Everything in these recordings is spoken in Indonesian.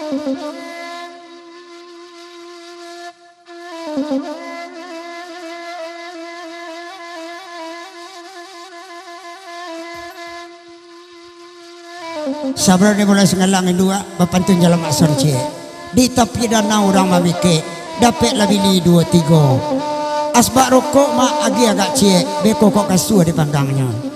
Sabar ni mulai sengalangin dua bapantun jalan maksor cie di tepi danau orang mamike dapat labili 2-3 asbak rokok mak agi agak cie beko kok kasua di panggangnya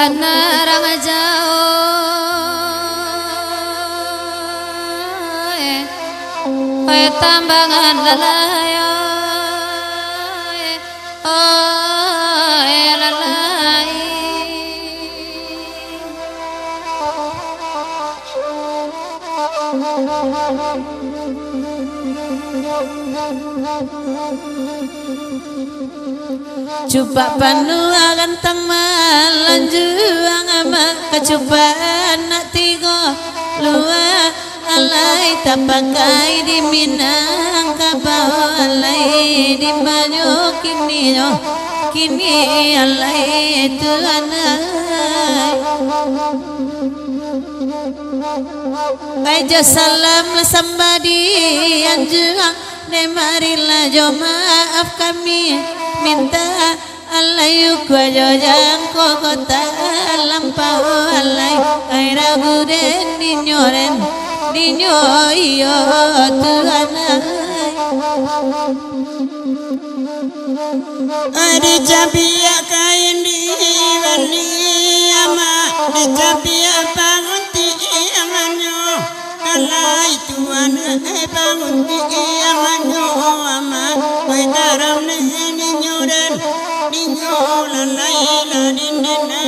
Anarang jauh tambangan lalayo lalai Cuba panua gantang malanjuang ama kecubaan nak tigo luar alai tapakai di Minang kabau alai di Banyu kini alai Tuhan aja salam somebody anjuang ne marilah jo maaf kami minta alai kuajo jangko kota lampau alai ai ragu den dinyoren dinyo iyo Tuhan di capia kain di wani ama di capia pangunti amanyo alai Tuhan pangunti amanyo ama koi daram ne dinyoren dinyo lalai la dinena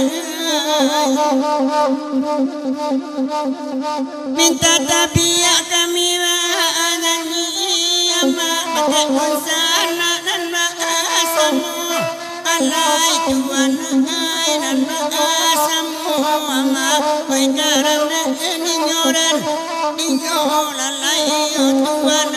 minta tapia kami wa'adani ama pakai unsana dan ma'asamu alai Tuhan dan ma'asamu ama koi garam dan ninyoran ninyo lalai Tuhan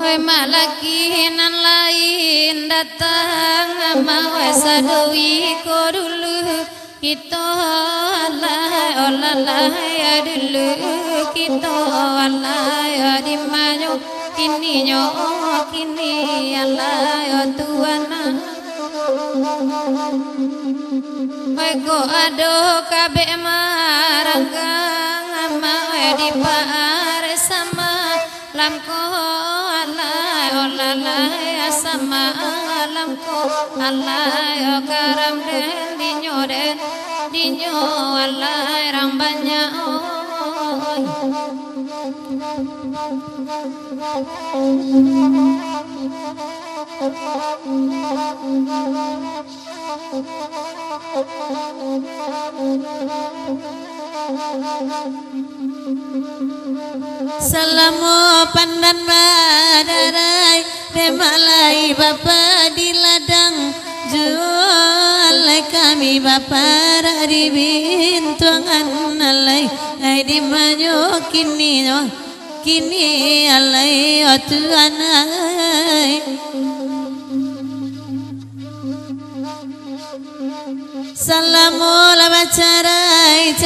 Hoi malaki nan lain datang mau sadui ko dulu kita alai dulu kita alai di manyo kini alai Tuhan hoi ko ado kabe maranggang mau di par sama lamko alai sama lamko alai karam den dinyo alai rambanya Salamu pandan badarai remalai bapa di ladang jualai kami bapa dari bintuangan alai ai di manyo kini alai o tuanai salamu lama carai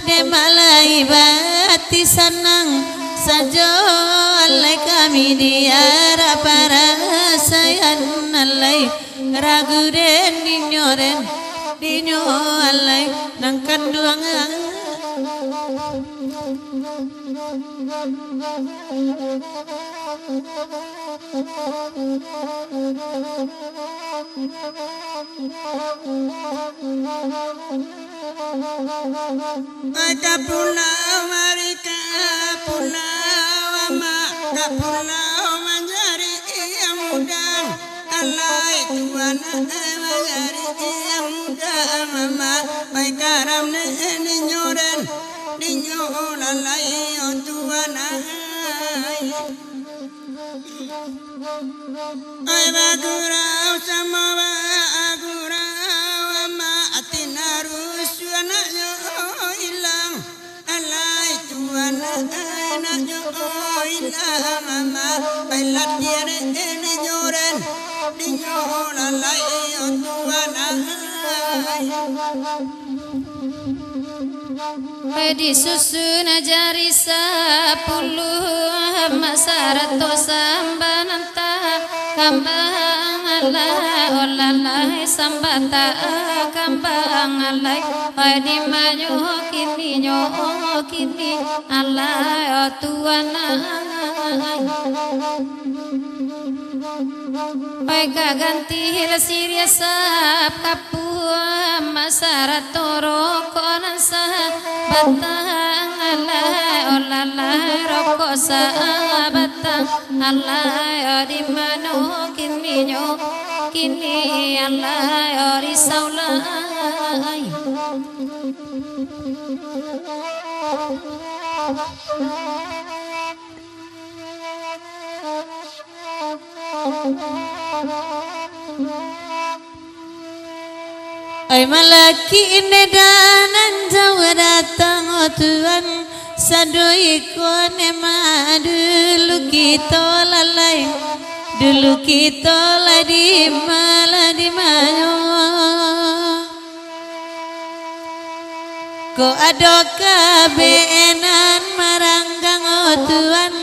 demalai bati sanang sajo alai kami diara para sayan alai ragu den dinyo alai nang kanduangan Ada pulau Marika pulau Maka pulau Manjari yang mudah Alai Tuhan Manjari yang mudah Mama Baik karam ni nyoren Dinyo lalai o Tuhan Ay bagurau sama bagurau ama atinarus anaknya hilang alai tuan anaknya hilang mama bailat dia ni nyoren dinyo lalai tuan Pedi susun jari 10 masarato sambananta kambang alai olalai sambata kambang alai pedi maju kini alai o tuana Paika ganti siria sap kapua masarato rokonan sah batang alai olalai rokok sah batang alai di mano kini alai ori saulai Ay malaki nedanan jawa datang oh Tuhan sadoi kone ma dulu kita lalai di mayo ko adoka beenan maranggang oh Tuhan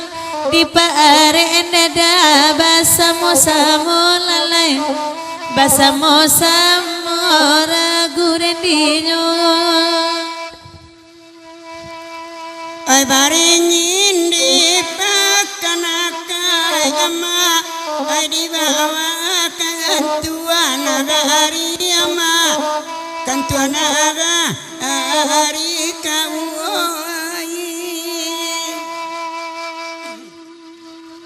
di paare neda basamo lalai basamo ragu rendinyo ay baringin di pakanakai ama ay di bawa kantuan hari ama kantuan hari kau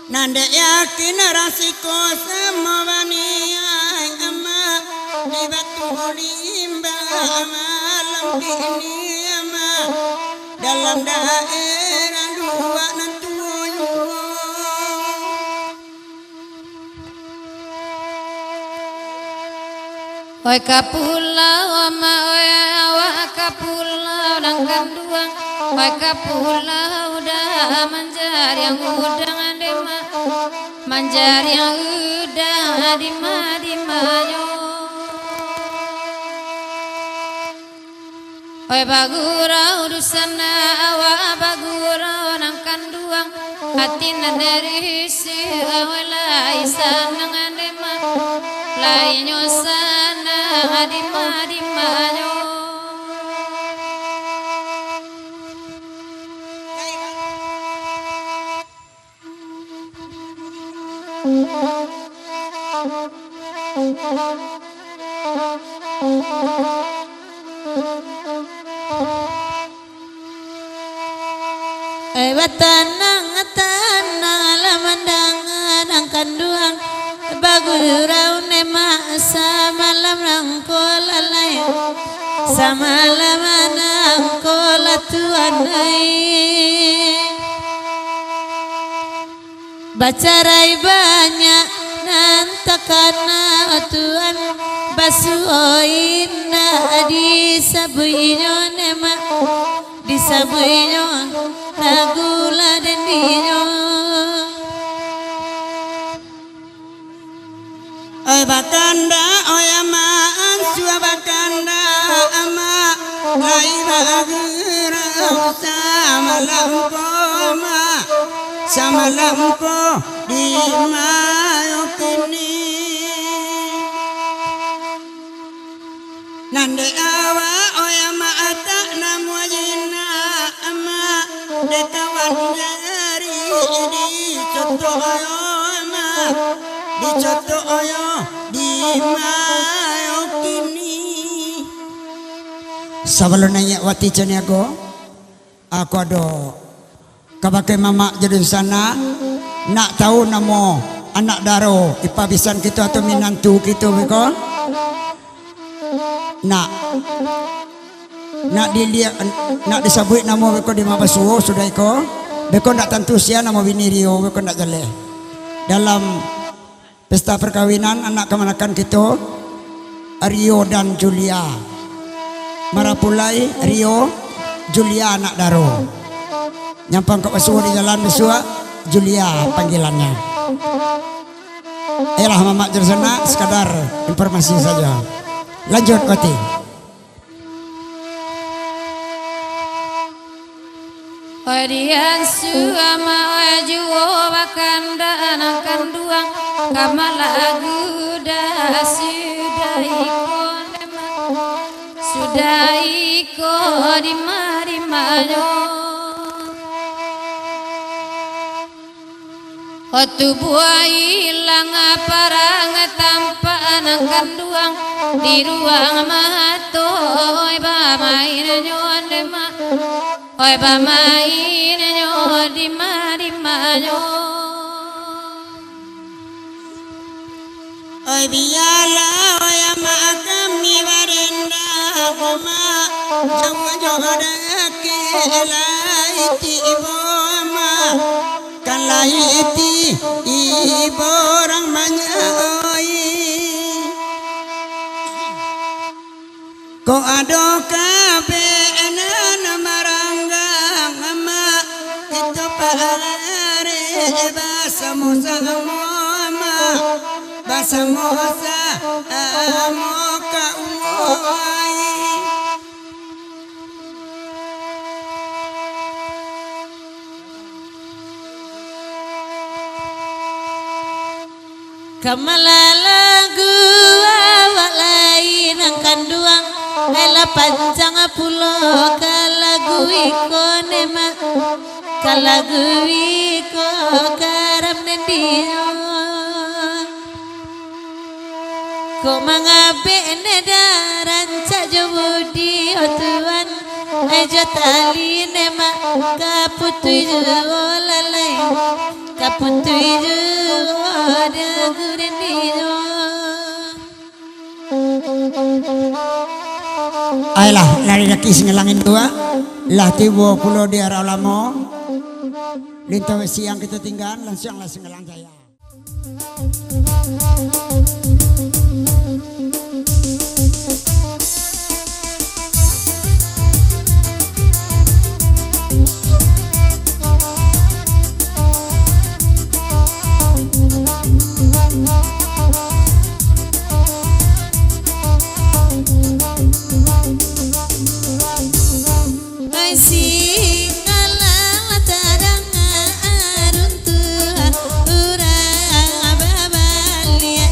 nanda yakin rasiko samawani ama di batu limba malam ini ama dalam daerah dua nantuyo oi kapulau ama oi awak kapulau dan kanduang oi kapulau dah manjar yang udang adema manjar yang udah di mayo oi bagurau dusana awak bagurau nang kanduang hati dari si awalai sanang adema lainyo sana di mayo tanang lamandang ang kanduang gurau nema samalam rangkol alai samalam nangkol tuanai bacarai banyak nantakana tuan basuoin di sabuinyo nema di sabuinyo nagula dan dinyo Oi bakanda oi ama ansua bakanda ama lai bagira sama lampo di mayo kini nande awa oi ama ata namu ajina ama dekawan jari di contoh ama di contoh oyo di mayo kini sebelum nanya wati ceniago aku ada kabakai mama jadi sana nak tahu namo anak daro ipabisan kita atau minantu kita beko nak dilihat nak disebut namo beko di mabasuo sudah iko beko nak tentu sia namo bini Rio beko nak jale dalam pesta perkawinan anak kemanakan kita Rio dan Julia Marapulai Rio Julia anak daro nyampang ke Pasuo di jalan Besua Julia panggilannya lah mama jersana sekadar informasi saja lanjut Wati Wadian suama wajuo bakanda anakan duang kamalagu dah sudah iko di mari mayo Otu buai ilang parang tanpa anakan duang di ruang mahato oi bamain nyon dema oi bamain nyon di mari mayo oi biala oi ama kami barenda koma jawa jodoh ke laiti iboma kan laiti iborang manyai ko ado kabe enana maranggang ama itu palare basa musa ama basa musa amoka umoi Kamalala gua walai nang kanduang ela panjang pulo kalagu iko nema kalagu iko karam nendio ko mangabe nedaran cajobudi otuan ejo tali nema kaputui lalai kaputui Ayolah lari laki singelangin dua lah tiba pulau di arah lamo lintaw siang kita tinggal langsung lah singelang saya Urang ababal ya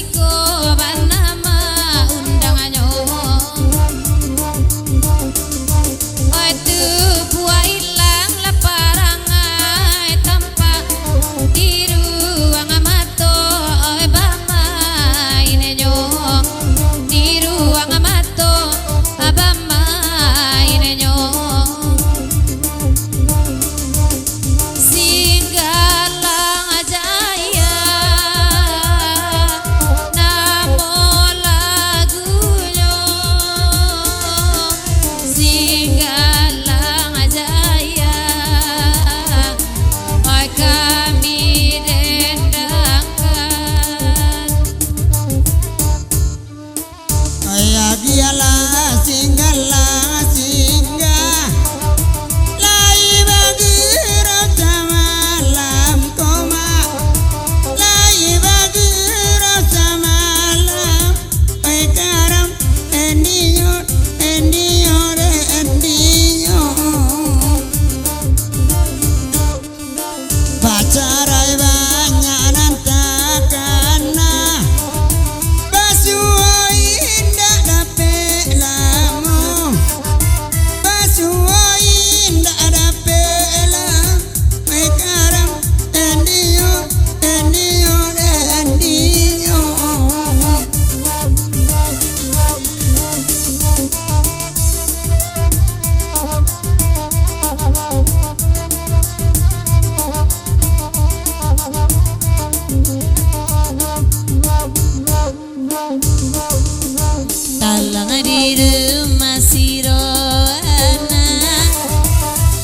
Siko banama undangannya Oi tu buah ilang laparangai tanpa di ruang amato oi bama inenyo di ruang amato abama inenyo Singgalang ajaya namo lagunya Singgalang ajaya oi kami dendangkan Kaya giala singgala singga lai bagi rasa malam koma lai bagi rasa malam oi karam endiyo re endiyo pacarai banyak nantakana Basuoi indah dapet lamu Basuoi indah dapet lamu Mai karam endiyo re endiyo Talang di rumah siroana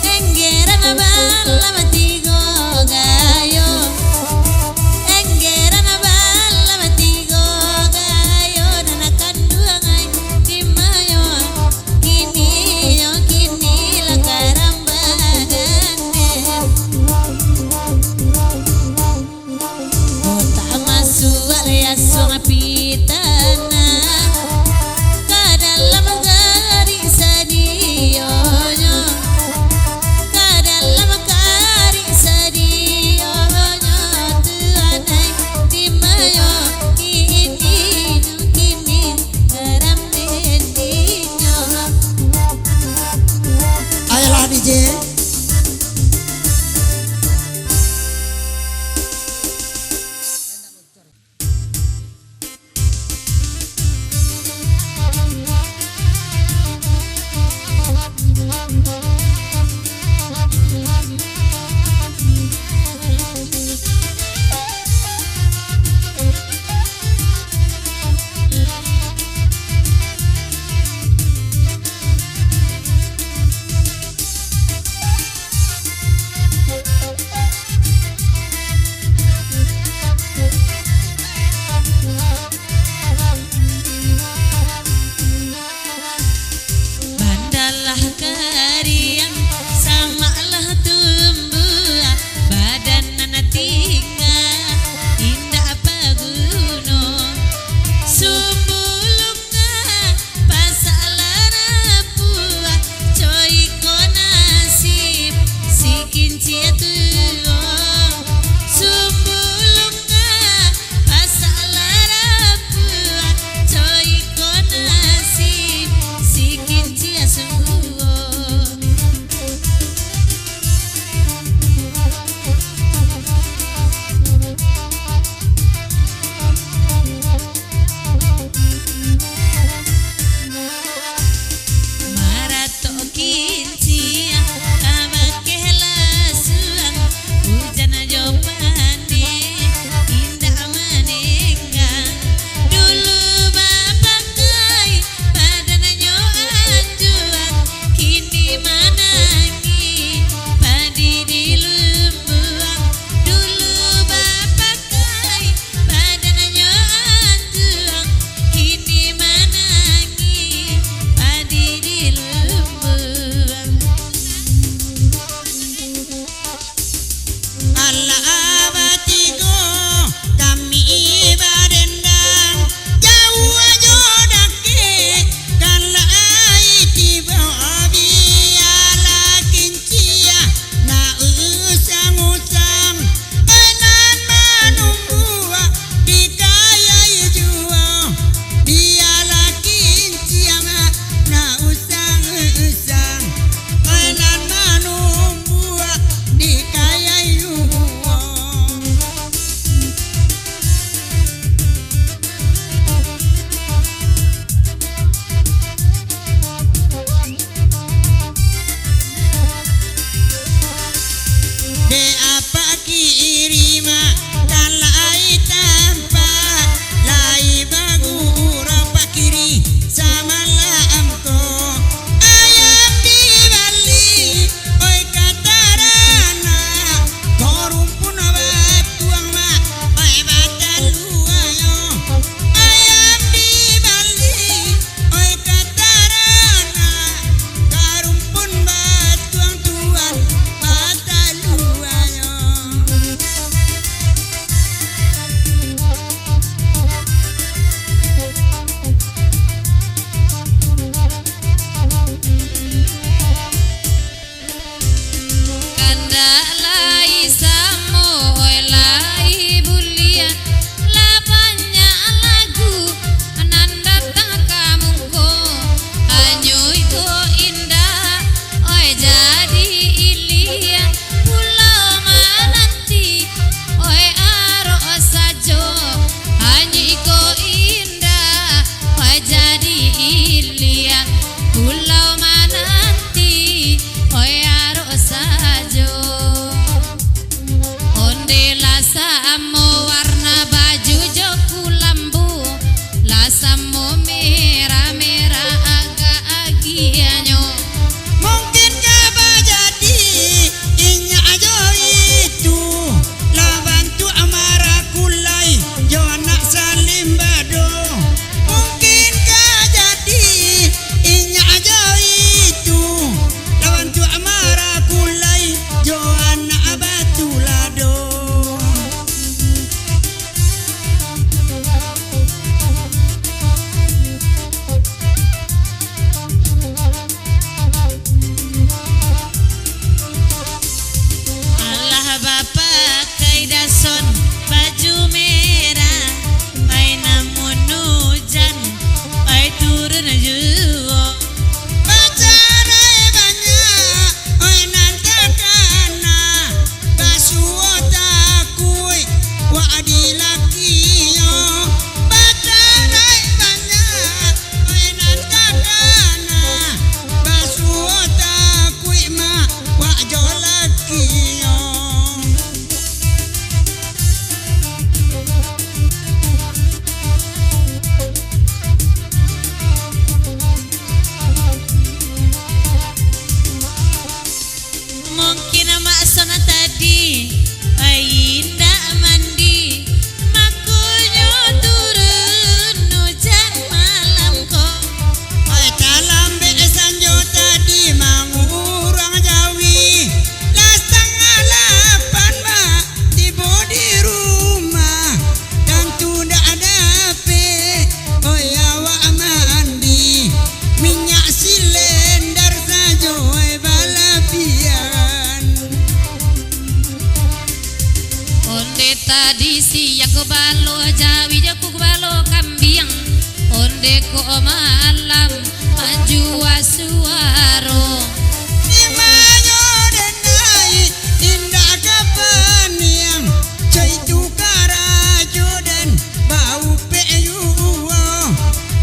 Enggeran malam tigo gayo Enggeran malam tigo gayo Nanakan dua ngai di mayo Kini lakaran badane Kota masuk alias pitana Kadalam garis sadionyo Kadalam garis sadionyo Tuanai timayo kini garam dedinyo Ayolah DJ deko malam manjua suaro Imanyo denai indah kapaniang cai tukara jodan bau peyuwo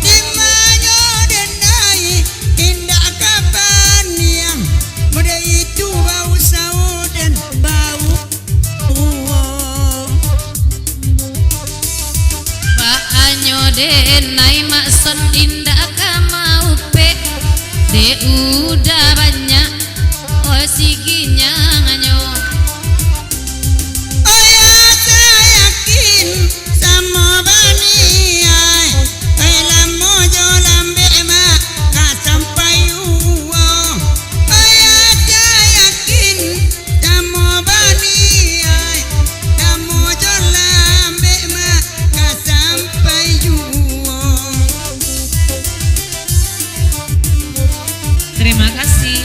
Imanyo denai indah kapaniang muda itu bau saudan bau uwo Baanyo denai makson indah kamaupe de udah banyak oh siginya nganyo Ayah saya yakin sama bani ay ay lamo jo lambe ma ka sampai uwo Ayah saya yakin sama bani ay lamo jo lambe ma ka sampai uwo terima kasih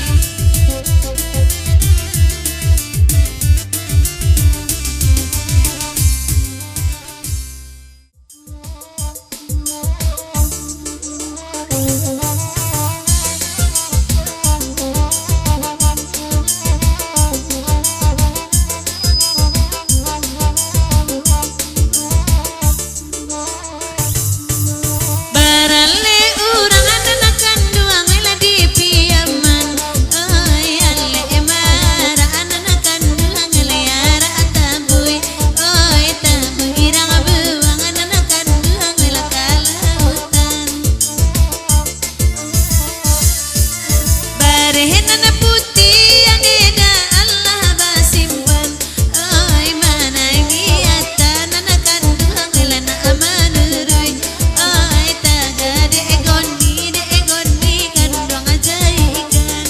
barale urang anakan duang ela di piaman oi ale mara anakan duang ela yara tambui oi tambui irang buang anakan duang ela kalautan barehna putih yang eda Allah basimpan oi mana giatan anakan duang ela na amanurui oi taga de egoni kan duang ajaikan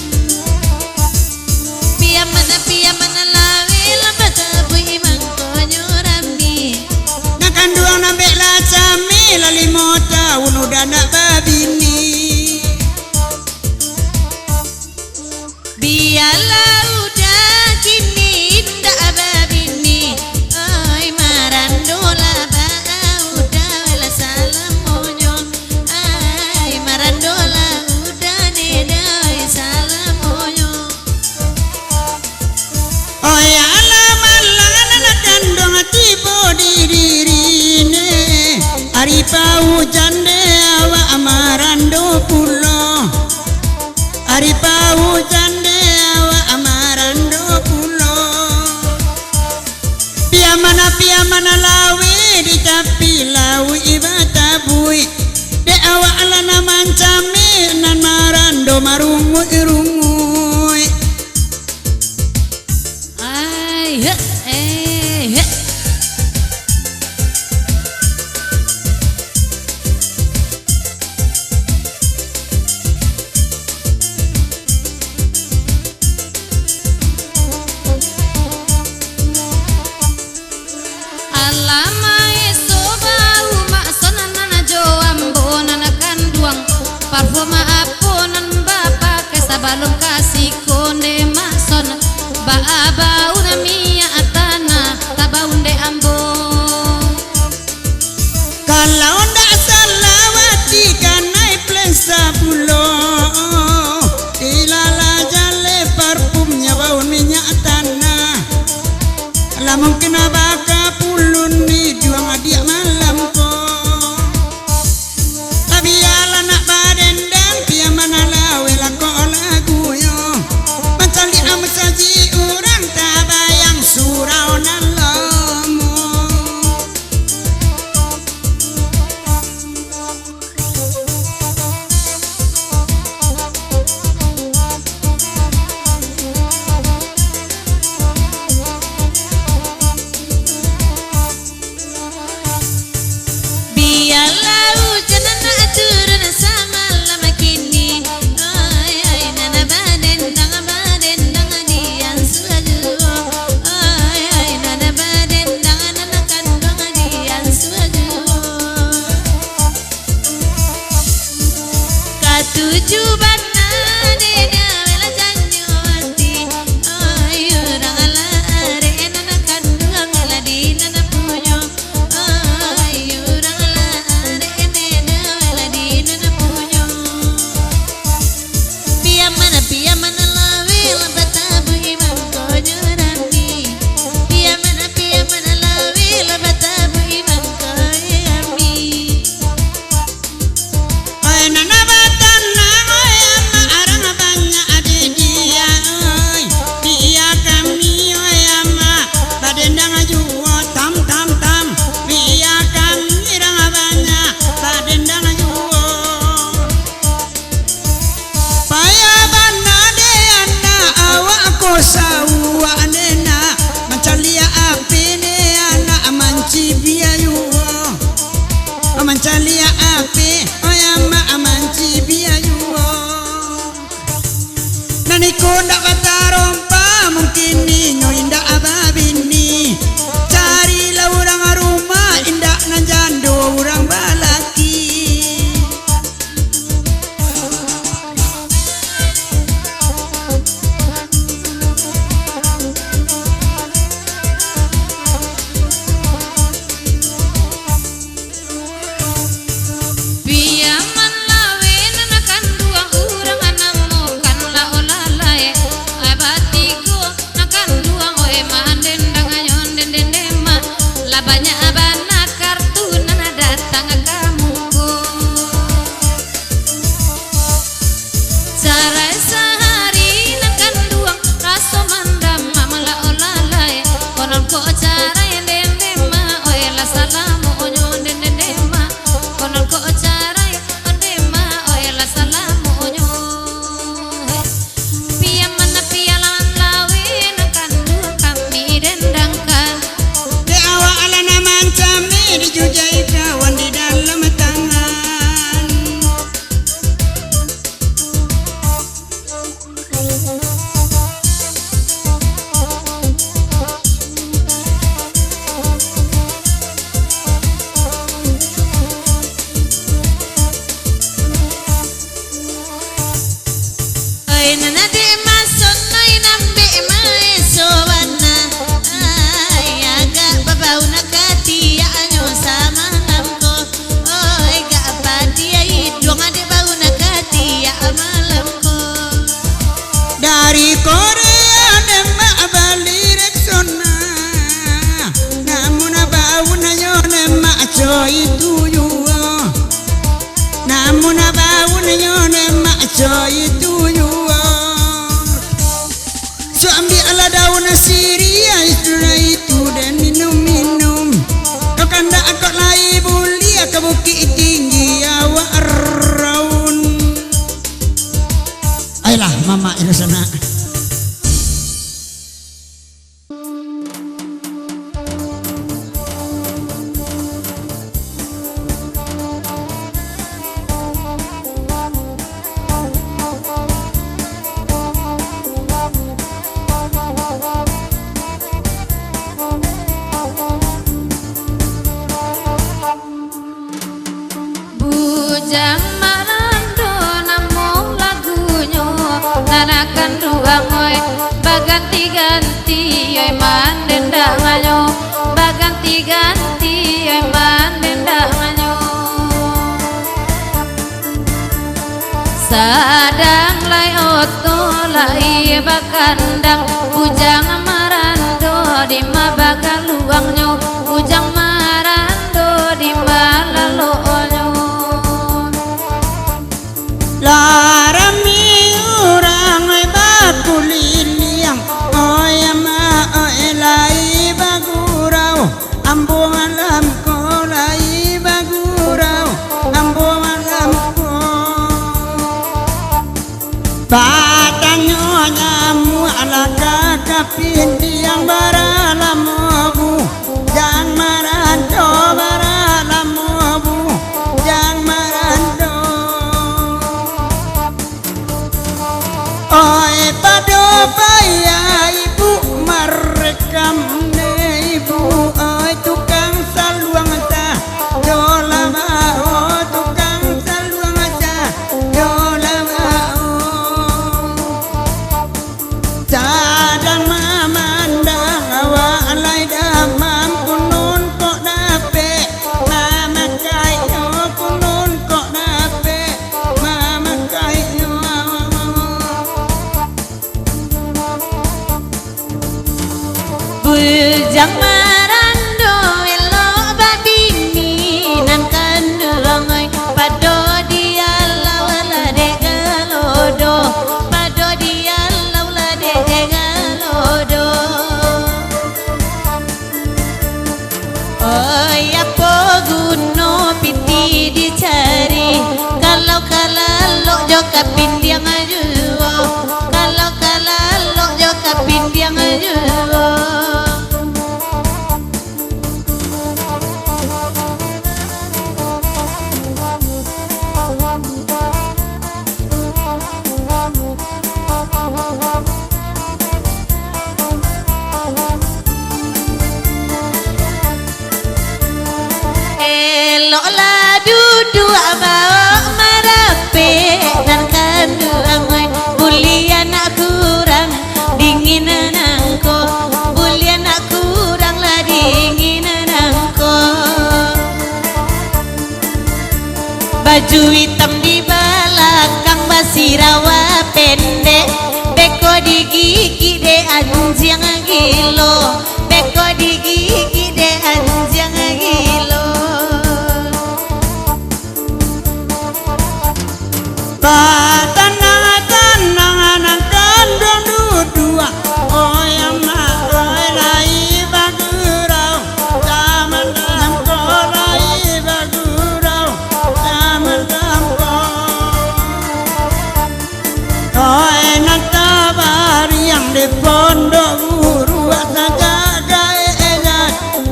piamana lawe lamata bui mangkonyo rami Nakan duang nambe la cami la limo tahun udah nak babini biala udah kini indah babini oi marandola ba udah wala salam monyo ai marandola udah neda oi salam monyo Oh ya alaman langan kandung tibo dirine Ari pau jande awa amarando pulo Ari pau jande awa amarando pulo Piamana lawi di tapi lawi ibata bui De awa alana mancami nan marando marungu irungui ai he alama eso bau maksonan nana jo ambonan akan duang parfuma aponan bapa kesabalum kasih konde makson ba bau na mia atana tabaunde ambo Kalau ndak salawati kanai plensa pulo Ilala jale parfumnya bau minyak tanah Lamun kena baka pulun ni juang adik malam ko Tapi ala nak baden dan pia mana lawe lako lagu yo Mencali amsaji urang tabayang surau nan lomo biala ujanan aturun sama lama kini ai ai nana baden dang dian suaju ai ai nana baden dang nana kandung dian suaju katuju bana deda wela janyo ati ai urang ala are nana kandung ala di nana punyo ai urang ala are nena wela di mancalia ape oyama amanci biayu nani konda kata rompa mungkin ninyo inda ababini cari lah orang rumah inda nanjando orang balaki dari Korea nema bali reksona namun bau nayo nema coy tuyu namun bau nayo nema coy tuyu so ambil ala daun Syria itu dan minum kau kanda akak lai bulia ke bukit tinggi awak raun ayolah mama ini sana bujang marando namung lagunya nanakan ruang oi baganti-ganti oi mandendanganyo baganti-ganti oi mandendanganyo sadang lai oto lai bakandang bujang marando di mabaga luangnya bujang marando di malalonyo larami urang bakuliliang oyama elai bagurau ambo malam ko lai bagurau ambo malam ko batanyo nyamu ala kakapindiang baralamobu jang marando baralamobu jang marando oi pado paya ibu merekam ne ibu oi tukang saluang ta dola oh tukang saluang ta dola cadang mamandang awak alai damam kunun kok dape mama kayo kunun kok dape mama kayo bujang marando elo babini nan kandurang oi pado dia lawala de galodo pado dia lawala de galodo oi apa guno piti dicari kalau kalalok jo kapindiang ajuo kalau kalalok jo kapindiang ajuo baju hitam di belakang masih rawa pendek, beko di gigi de anjing gilo, beko di gigi de anjing gilo. Tanang-tanang anak kandung dua, oh yang marai lai bagurau, zaman lamko lai bagurau, zaman lamko. Oh enak kabar yang di pondok guru saja gaya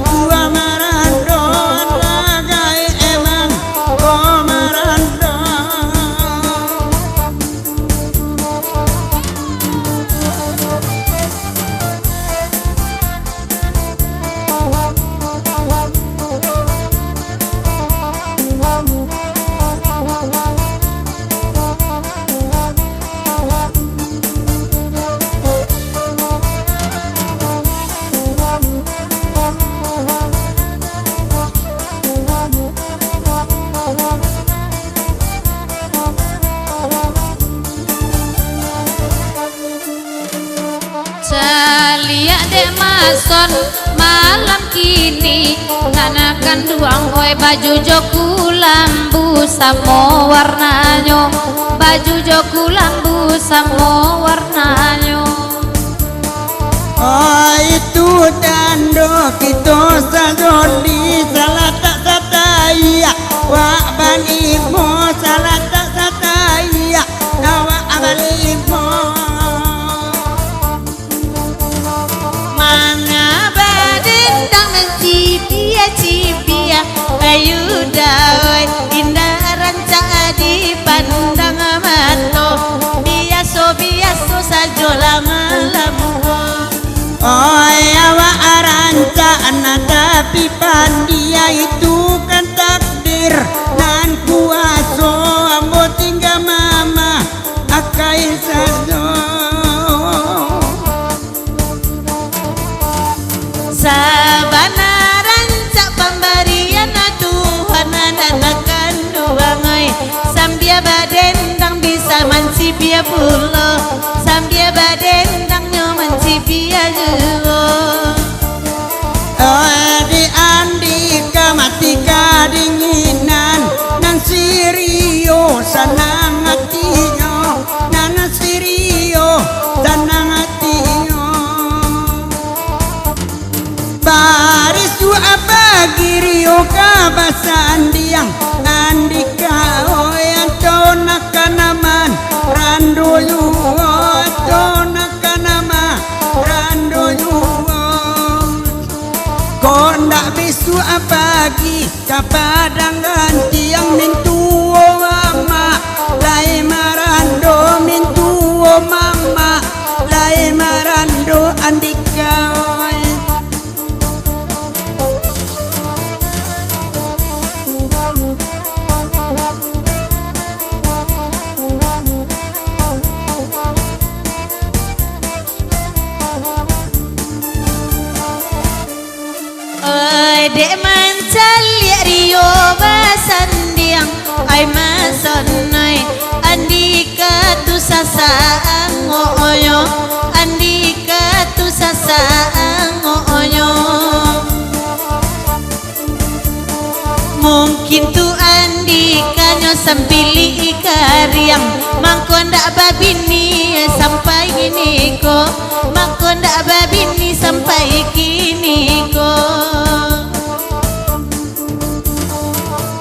dua marando, gaya emang oh marando. Lihat dek mason malam kini nanakan duang oi baju joku lambu samo warnanya, baju joku lambu samo warnanya. Oh itu tando kita sajoli salah tak sataya wa banimo salah tak sataya wa abanimo. Mana badendang cipia cipia bayu dawai indah ranca dipandang mato biaso biaso sajo lama-lama. Oh wa aranca anak tapi pandia itu kan takdir nan kuaso ambo tinggal mama akai sajo. Sabana ranca pemberian Tuhan nanakan duangai sambia badendang bisa mancipia pulo sambia badendang nyo mancipia juo. Oh di andika mati kadinginan nan sirio sanang hatinya nan sirio sanang hatinya. Baris tu apa girio kabasan diang andika oh yang tona kanaman rando yuo tona kanama rando yuo. Kau ndak bisu pagi kapadang ganti yang mintuo mama lai marando mintuo mama lai marando andika. Dek mancal liat rio basandiang ai masonai andika tu sasaang oyo andika tu sasaang oyo. Mungkin tu andika nyo sampili ikariang mangko ndak babini sampai gini ko mangko ndak babini sampai kini ko.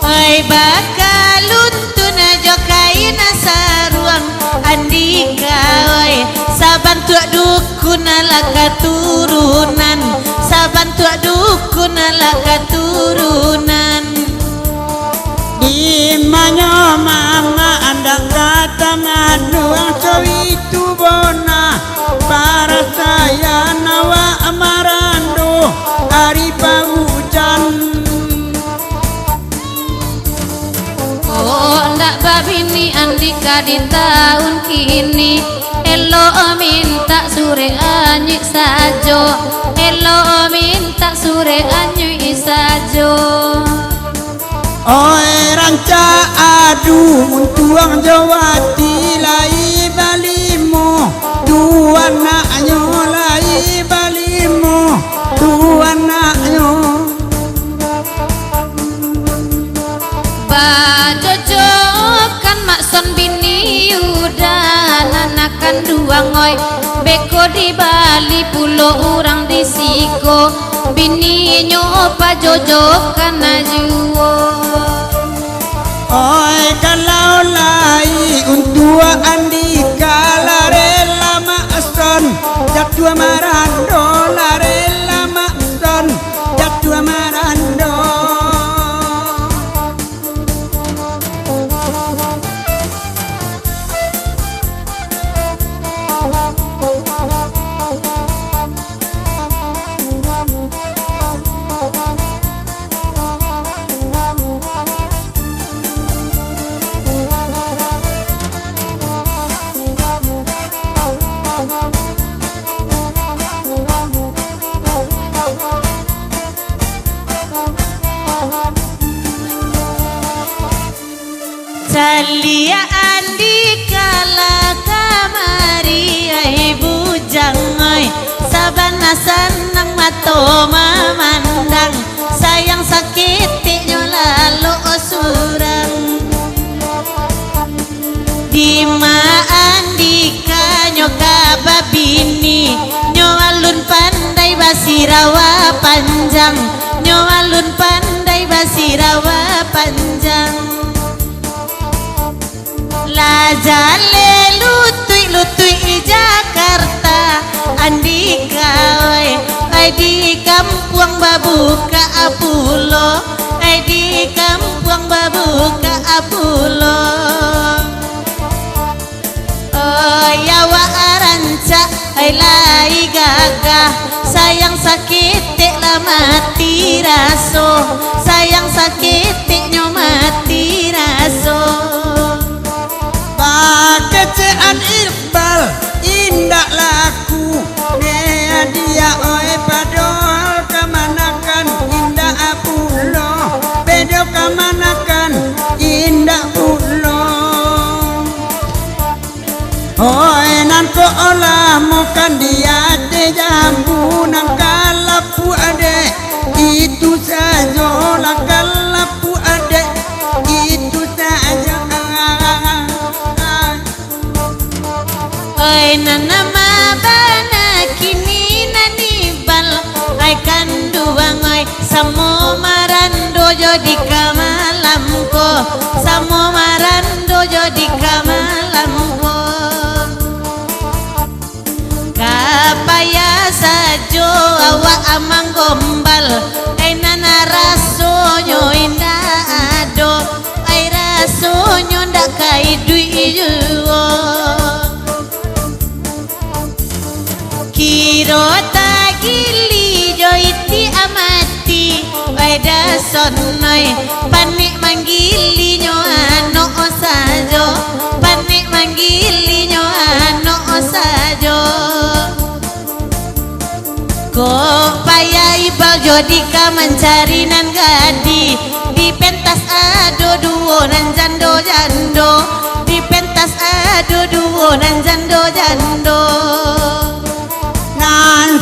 Ai bakal untun aja kain saruang andika oi saban tuak dukun ala katurunan saban tuak dukun ala katurunan. Di mana mama anda kata manuang cowi itu bona para saya nawa amarando hari hujan. Oh ndak babini andika di tahun kini elo minta sure anyik sajo elo minta sure anyik sajo. Oh rancaan Aduh tuang Jawati lai balimo dua anaknya lai balimo dua anaknya Bajojo kan makson bini udah anakan dua ngoy beko di Bali pulau orang di Siko bini nyoba jojo kan ajuo oi kalau lai untuk andika larela makson jadua marando larela makson jadua marando Calia andika la kamari ai bujangai sabana senang mato mamandang sayang sakitnya lalu osurang Dima andika nyoka babini nyowalun pandai basirawa panjang nyowalun pandai basirawa panjang Lajale lutui Jakarta andika oi di kampung babuka apulo ai di kampung babuka apulo oh yawa aranca ai lai gagah sayang sakit lah mati raso sayang sakit nyo mati raso Kecaan Iqbal indah laku Nea dia oi padol kemanakan indah apulo Bedo kemanakan indah pulo Oi nanko olah mokan dia de jambu nang kalapu ade itu saja lah kalapu ade itu saja Oi nanama bana kini nanibal ai kanduang oi samo marando jodi kamalamko samo marando jodi kamalamko kapaya sajo awa amang gombal ai nana rasonyo indah ado ai rasonyo ndak kai dui juo Kiro tagili joiti amati Weda sonoi panik manggili nyo ano osajo panik manggili nyo ano osajo Kok payah ibal jodika mencari nan gadi di pentas ado duo nan jando jando di pentas ado duo nan jando jando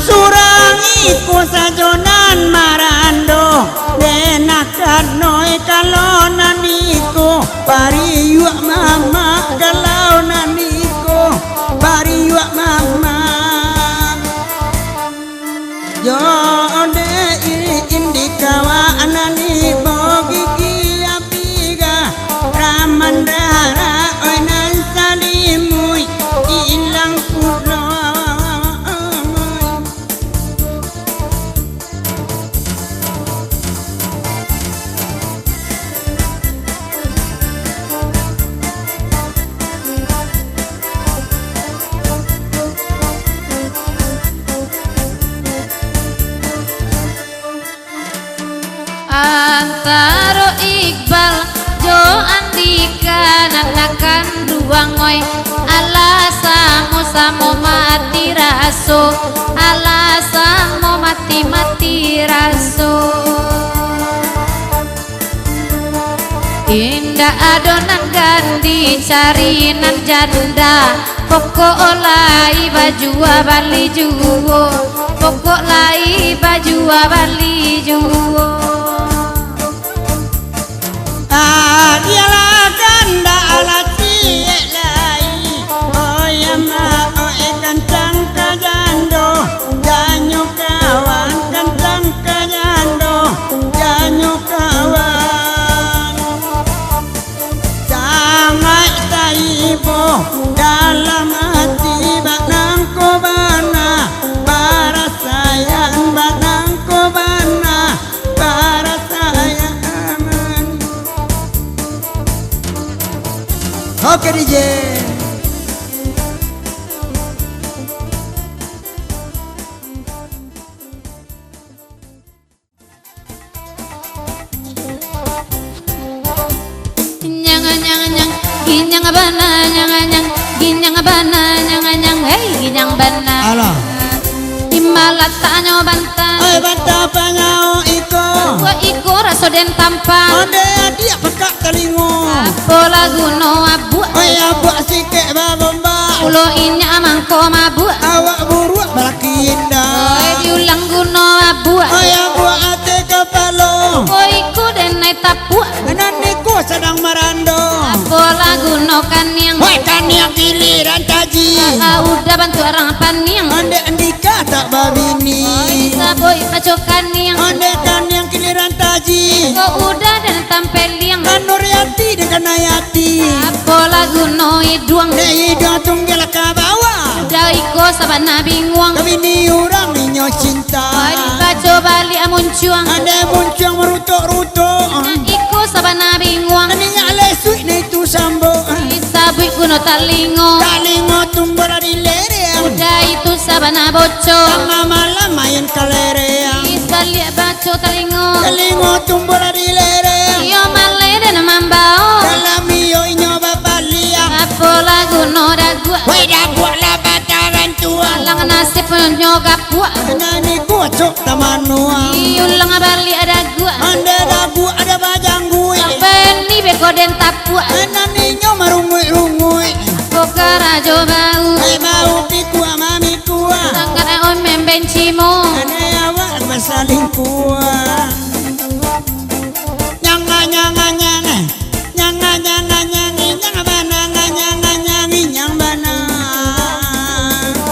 Surangiku sajonan marando denakan noi kalau naniko pariuk mama kalau naniko pariuk mama yo de indikawa anani bogi kia piga ramandara oi nan salimui ilang pulo Antaro Iqbal Jo Andika nanakan dua ngoy ala samo mati raso ala samo mati raso Indah Ika adonan gandi cari nan janda pokok olai baju bali juwo pokok lai baju bali juwo dialah ganda alati lai oh ya ma oh kancang kajando janyo kawan kancang kajando janyo kawan sangai taibo dalam hati banang kobana para sayang banang kobana para sayang oke DJ ginyang bana ginyang bana hey ginyang bana alah imalat tanyo bantan ay banta panyao iko wa iko raso den tampan ode dia pekak telingo apo lagu no abu ay abak sikek babomba ulo inya mangko mabu awak buruk balaki indah oi diulang guno abu ay abak ate kepalo ko iku den nai tapu nandiku sedang marando apo lagu no kaniang woi kaniang giliran taji udah bantu orang paniang ande andika tak babini bisa boy paco kaniang ande kaniang giliran taji ko udah dan tampil liang Nuriati dengan Ayati apo lagu no iduang Dei datung gela ka bawa udah iko sabana binguang kami ni orang ninyo cinta oi paco bali amuncuang ande muncung merutuk-rutuk iko sabana binguang kaninya lesui na itu sambo bisa bui kuno talingo kalingo tumbara di lereng udah itu sabana boco tengah malam main kalereang bisa liat baco talingo kalingo tumbara di lereng iyo male dan mambao dalam iyo inyo babaliang apo lagu no dagu woi daguak lah bataran tuang lang nasib nyoga puak nani kocok tamanuang iulang bali ada gua ande daguak ada bajang gue sampai ni beko den tapuak nani nyo marungui-rungui pokara jo bau hai mau pikua mami kuah sangkat on membencimo ane awak bersaling kuah nyanga nyanga nyanga nyanga nyanga nyangi nyanga bana nyanga nyangi nyang bana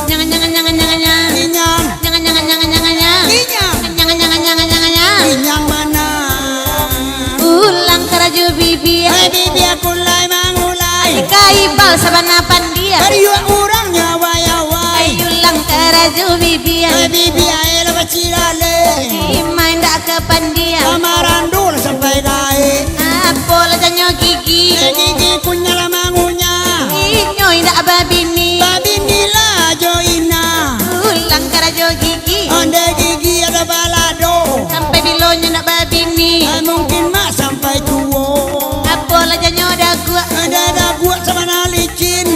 jangan jangan jangan jangan jangan nyang jangan jangan jangan jangan nyang jangan jangan jangan jangan jangan nyang bana ulang karaju bibi hai bibi aku lai mangulai kaibal sabana pandia Ariwa orang nyawai-yawai ulang karaju bibi hai bibi ae la bacilale main dak ke pandia Amarandul sampai gae apo la janyo gigi gigi punya la mangunya inyoy dak babini babi nila joina ulang karaju gigi onde gigi ada balado sampai bilonya nak babini mungkin mak sampai tuo apo la janyo dagu ada buat sama nalicin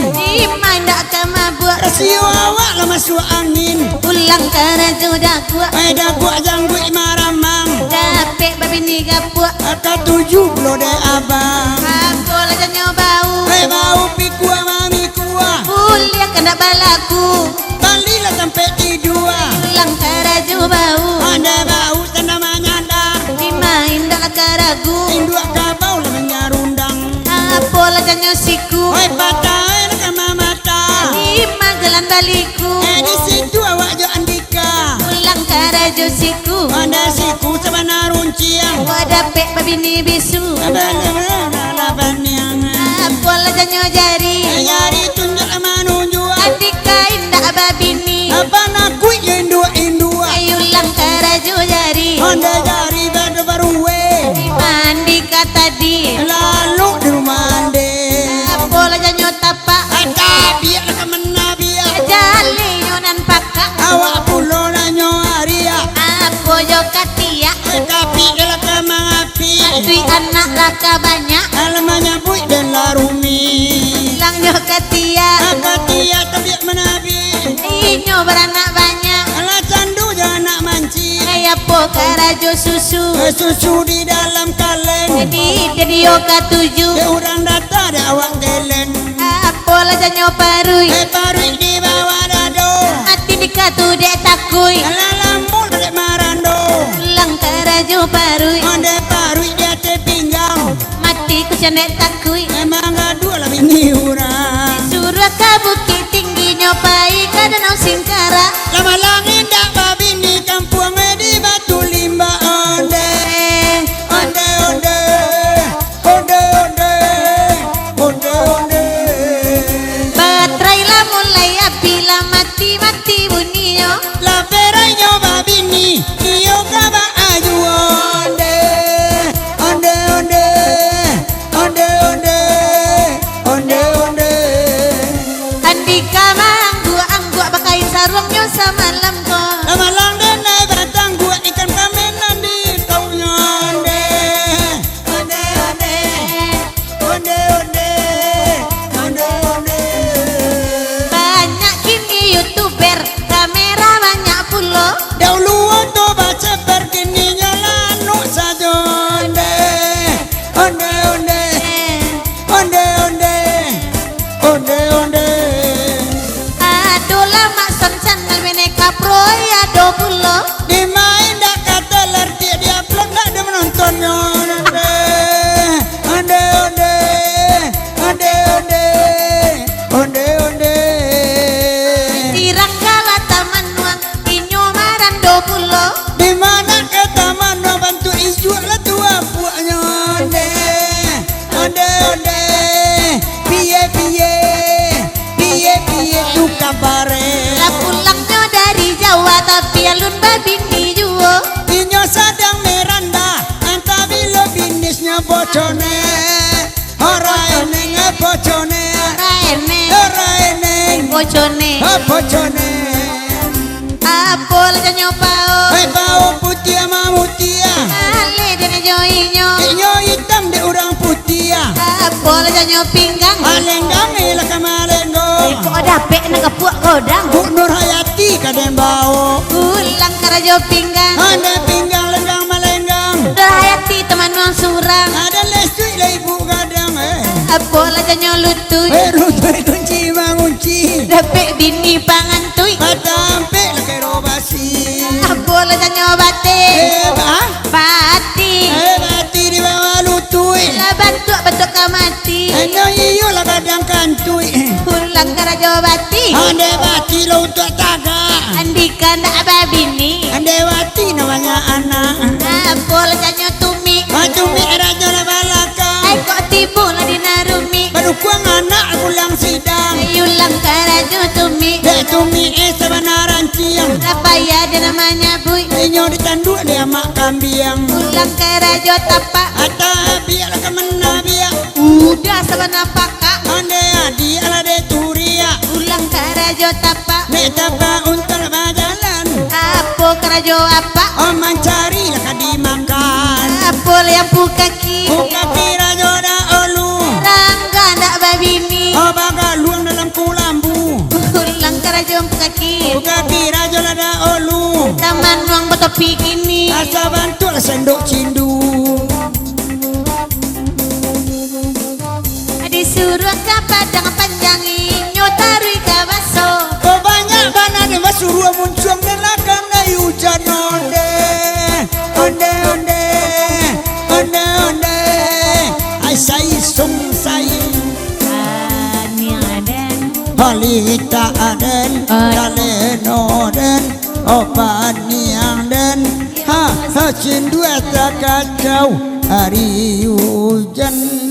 main dak ke mabuk rasio awak lah masuk angin ulang karaju dagu ada buat janggui maramang dapet babini gapuk Aka 70 de abang apo la janyo bau hai bau pikua mami kuah uliak kena balaku balilah sampai tidua ulang karaju bau anda bau tanda menyandar main dak karagu indua kabau lah menyarundang apo la janyo siku hai patai nak mata jalan baliku di situ awak jo andika ulang karaju siku anda siku sabana runciang wadapek babini bisu apo la janyo jari Yari tunjuk manunjua andika indah babini apa nak indua ulang karaju jari anda jari baru-baruwe mandi kata di lalu di rumah ande apo la janyo tapak ada biar nak menabiak jali yunan pakak awak pulo nanyo aria apo yo katia tapi dalam kamang api dui anak laka banyak alamanya bui dan larumi lang yo katia akatia tabiak menabi inyo beranak banyak ala candu jangan nak mancing apo apo karajo susu Susu di dalam kaleng jadi oka tuju Orang data ada awak geleng apo lajanyo parui Parui di bawah dado mati dikatu dek takui Lalamul dek marando lang karajo parui Onde parui di atas pinggang mati ku cendek takui Memang dua lah bini orang suruh ke bukit tinggi nyopai ke danau singkara Lama langit dak babi ni kampung di batu limba onde onde onde onde onde onde onde baterai lah mulai api lah mati mati bunyinya la peranyo babi ni iyo kaba aju onde onde onde onde onde onde onde andika manggu anggu pakai sarungnya samalam ko lama langit naik batang gua ikan kamenan di kaunya onde onde onde onde onde onde onde banyak kini youtuber kamera banyak pulo dahulu untuk baca berkini nyalanu saja onde onde onde onde onde onde onde aduh lama son channel meneka pro ya do pulo dimain dak kata lerti dia upload dak ada menontonnya onde onde onde onde onde onde onde Tiranggala taman nuang inyo maran do pulo di mana ke taman no bantu isu lah tua puaknya onde onde onde piye piye piye piye tu kabare lah pulangnya dari Jawa tapi alun babi ni juo inyo sadang meranda anta bilo bisnisnya bocone ora eneng bocone raene ora eneng bocone bocone apo lajanyo pao hai bau putih sama mutia ale dene joinyo inyo hitam de orang putia apo lajanyo pinggang Alenggang ilah kamalenggo kok dapet nak kepuak kodang Bu Nur Hayati kaden bau ulang karajo pinggang Anda pinggang lenggang malenggang udah hayati teman nuang surang Ada lesui lah ibu kadang apo lajanyo lutut Rutui kunci mangunci dapet bini pangantui Katampe lah kerobasi apo lajanyo bate pati Bati di bawah lutui lah bantu bentuk kamati Endo iyo lah kadang kantui ulang karajo bati Ande bati lo untuk taga andika ndak babini Ande bati namanya anak apo lajanyo tumi Matumi rajo lah balaka kok tibu lah dinarumi Baru kuang anak pulang sidang ulang karajo tumi Dek tumi sebenaran ciang apa ya dia namanya bui Inyo ditanduk dia mak kambiang ulang karajo tapak Ata biar lah kemana biar udah sebenarnya pakak Ande adi ala de turia ulang karajo tapak Nek tapa untal bajalan apo karajo apa Oh mencari lah kadimakan apo yang kaki Buka kira joda olu rangga ndak babini Oh baga luang dalam kulambu ulang karajo kaki Buka kira joda olu taman nuang betopi gini Asa bantu lah sendok cindu disuruh ke padang panjang inyo tarui ke baso Oh banyak bana de masuruh muncung dan lakan na hujan onde onde onde onde onde ai sai sung sai ani aden halita aden daleno den opan niang den ha cindu eta kacau hari hujan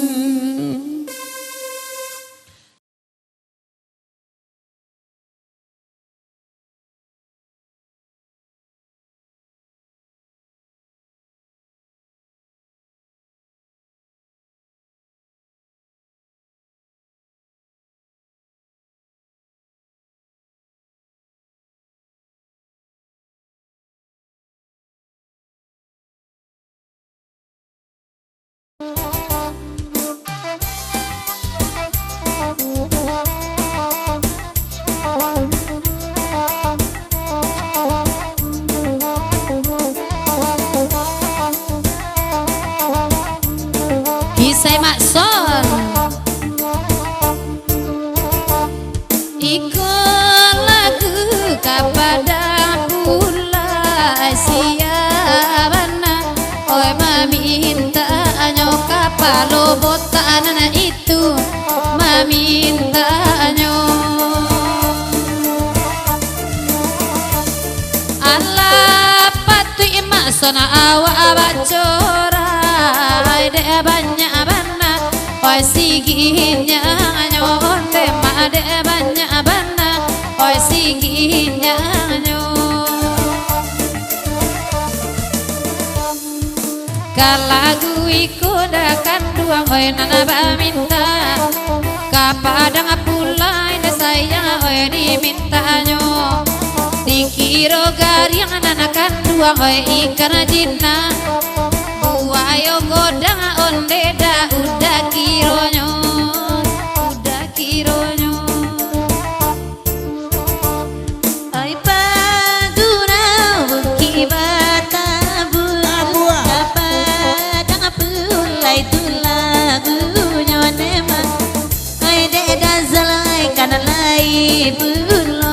balo botaan na itu memintanya. Allah patu imak sona awa bacora de banyak bana oi siginya nyonde ma de banyak bana oi siginya nyo. Kalagu ikudakan duang oi nana ba minta kapadang pulai na sayang oi dimintanyo. Dikiro garing nanakan duang oi ikan jinna buayo godang onde da udah kironyo udah kironyo. Ai paguna buki batabu kapadang pulai tulagu nyonema ai de dazalai kanalai bulo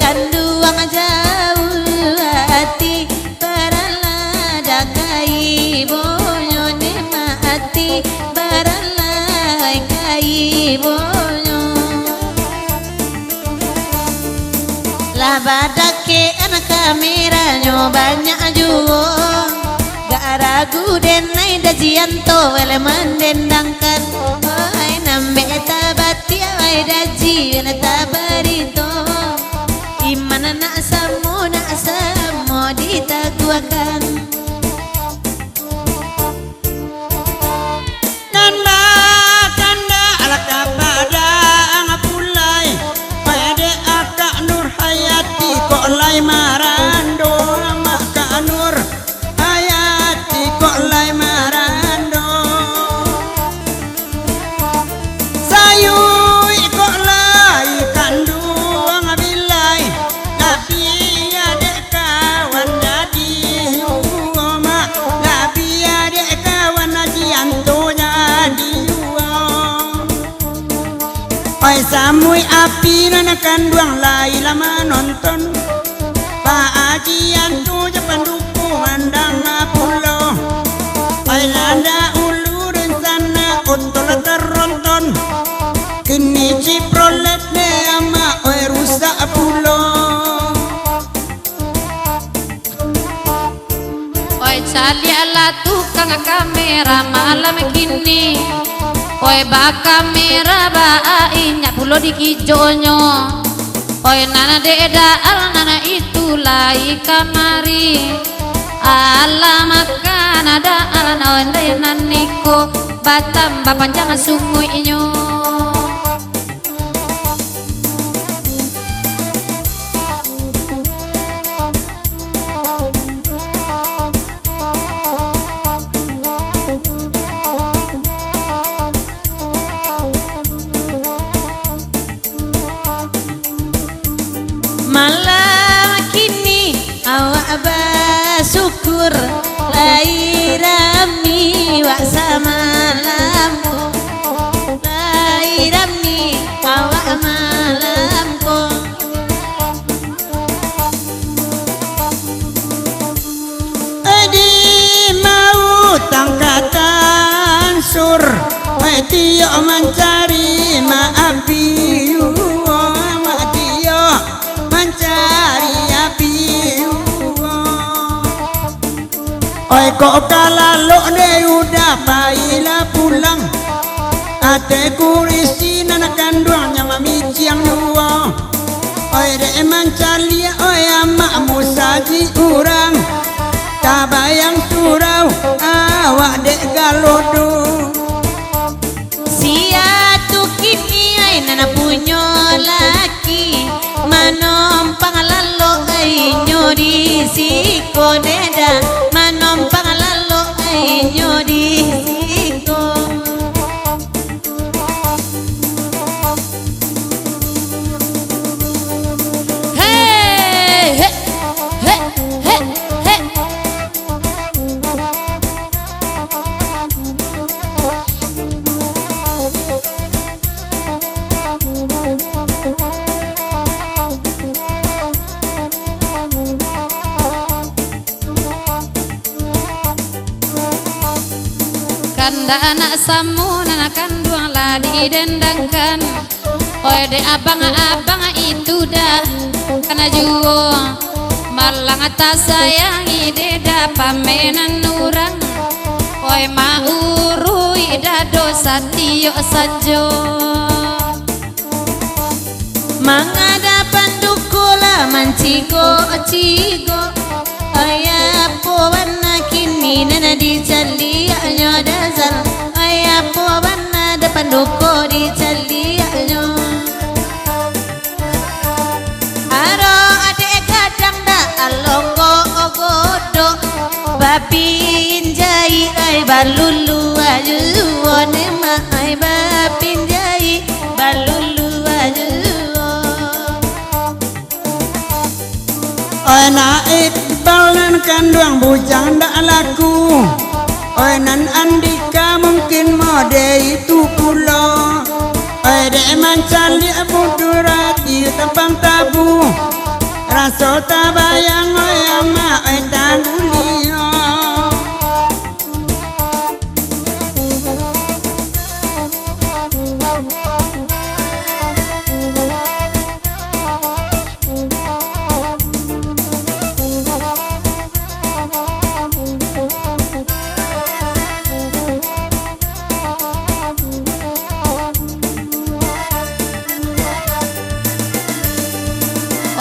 kanduang jauh hati barala dakai bonyo nema hati barala kai bonyo lah badake anak kameranya banyak juo gak ragu denai dajianto wele mendendangkan ai nambe tabati ai daji wele tabarito imana nak samo ditaguakan. Kanda alak kapada angapulai pada akak nur hayati kok lai marando maka nur hayati kok lai marando sayui kok lai kanduang abilai tapi adek kawan jadi uoma tapi adek kawan ajianto jadi oi samui api nanakan duang lai lama nonton Pak ajian tu japan duku mandang pulo oi landa ulu dan sana ontol teronton kini ciprolet ne ama oi rusak pulo Oi cali ala tukang kamera malam kini oi ba kamera ba inya pulo di kijonyo oi nana deda al nana itu lai kamari ala makan ada ala naonde naniko batam bapan jangan sungguh inyo. Malam kini awak bersyukur lai rami wak samalamku lai rami awak malamku Edi mau tangkatan sur Tio mencari maapi Tio mencari api Oi kok kalalo ne udah paila pulang Ate kurisi nanakan duangnya mamiciang nuo Oi de mencari oi amak musaji urang Kabayang surau awak dek galodo siatu kini ay nana punyo laki manompang lalo ay nyori siko neda manompang lalo ay nyori siko Hey, hey, hey, hey, hey. Kanda anak samun anak kandung lah didendangkan. Oi de abang-abang itu dah karena juo malang atas sayangi deda pamenan orang. Oi maurui dado satio sajo. Mangada pandukula mancigo-cigo. Ayapo warna kini nana di calianyo dasar. Ayapo warna depan duko di calianyo. Aro adek kadang da alongo ogodo. Babi injai ay balulu aju onema ay babi injai balulu aju. Oi na Iqbal nan kandung bujang dak laku. Oi nan Andika mungkin mode itu pulo. Oi dek mancali budurati tempang tabu. Raso tabayang oi ama oi tandulio.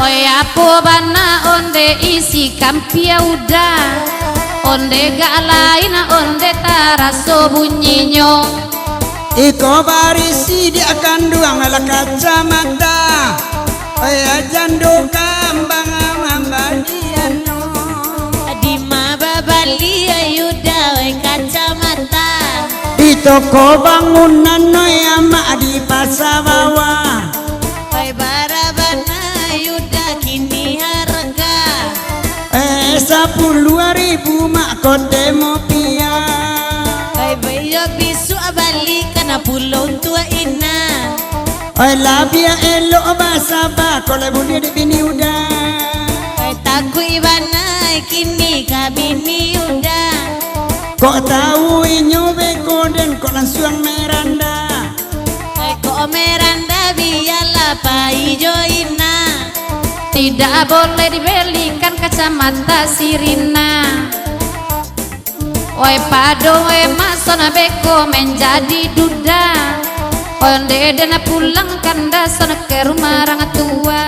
Oi apo bana onde isi kampia udah. Onde gak lain onde taraso bunyinya. Iko barisi dia kandung ala kacamata. Oi ajando kambang ambadiano. Di mababali ayuda we kacamata. Di toko bangunan oi ama di pasar bawah. Oi barabana ayuda kini harga. 10.000 mak kote mo pia. Oi bayok bisu abali kana pulong tua ina. Oi labia elo basaba kole buli di bini uda. Oi taku ibana kini kabini uda. Kok tahu inyo bekoden kok langsung meranda. Oi ko meranda biala paijo ina. Tidak boleh dibelikan kacamata sirina. Oi pado oi masona beko menjadi duda. Onde dena pulang kanda sana ke rumah orang tua.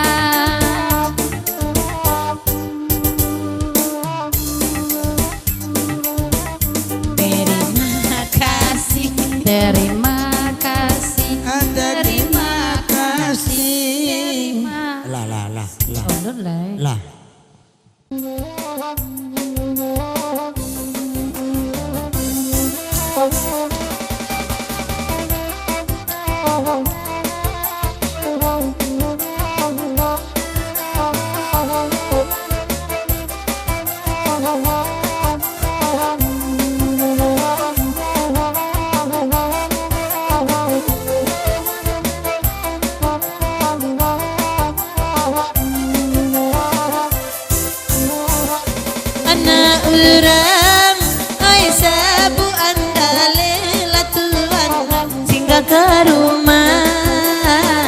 Terima kasih. Terima kasih. Terima kasih. Lah. Ondon lah. Lah. Anak urang ai sabu andale latuan singgah ke rumah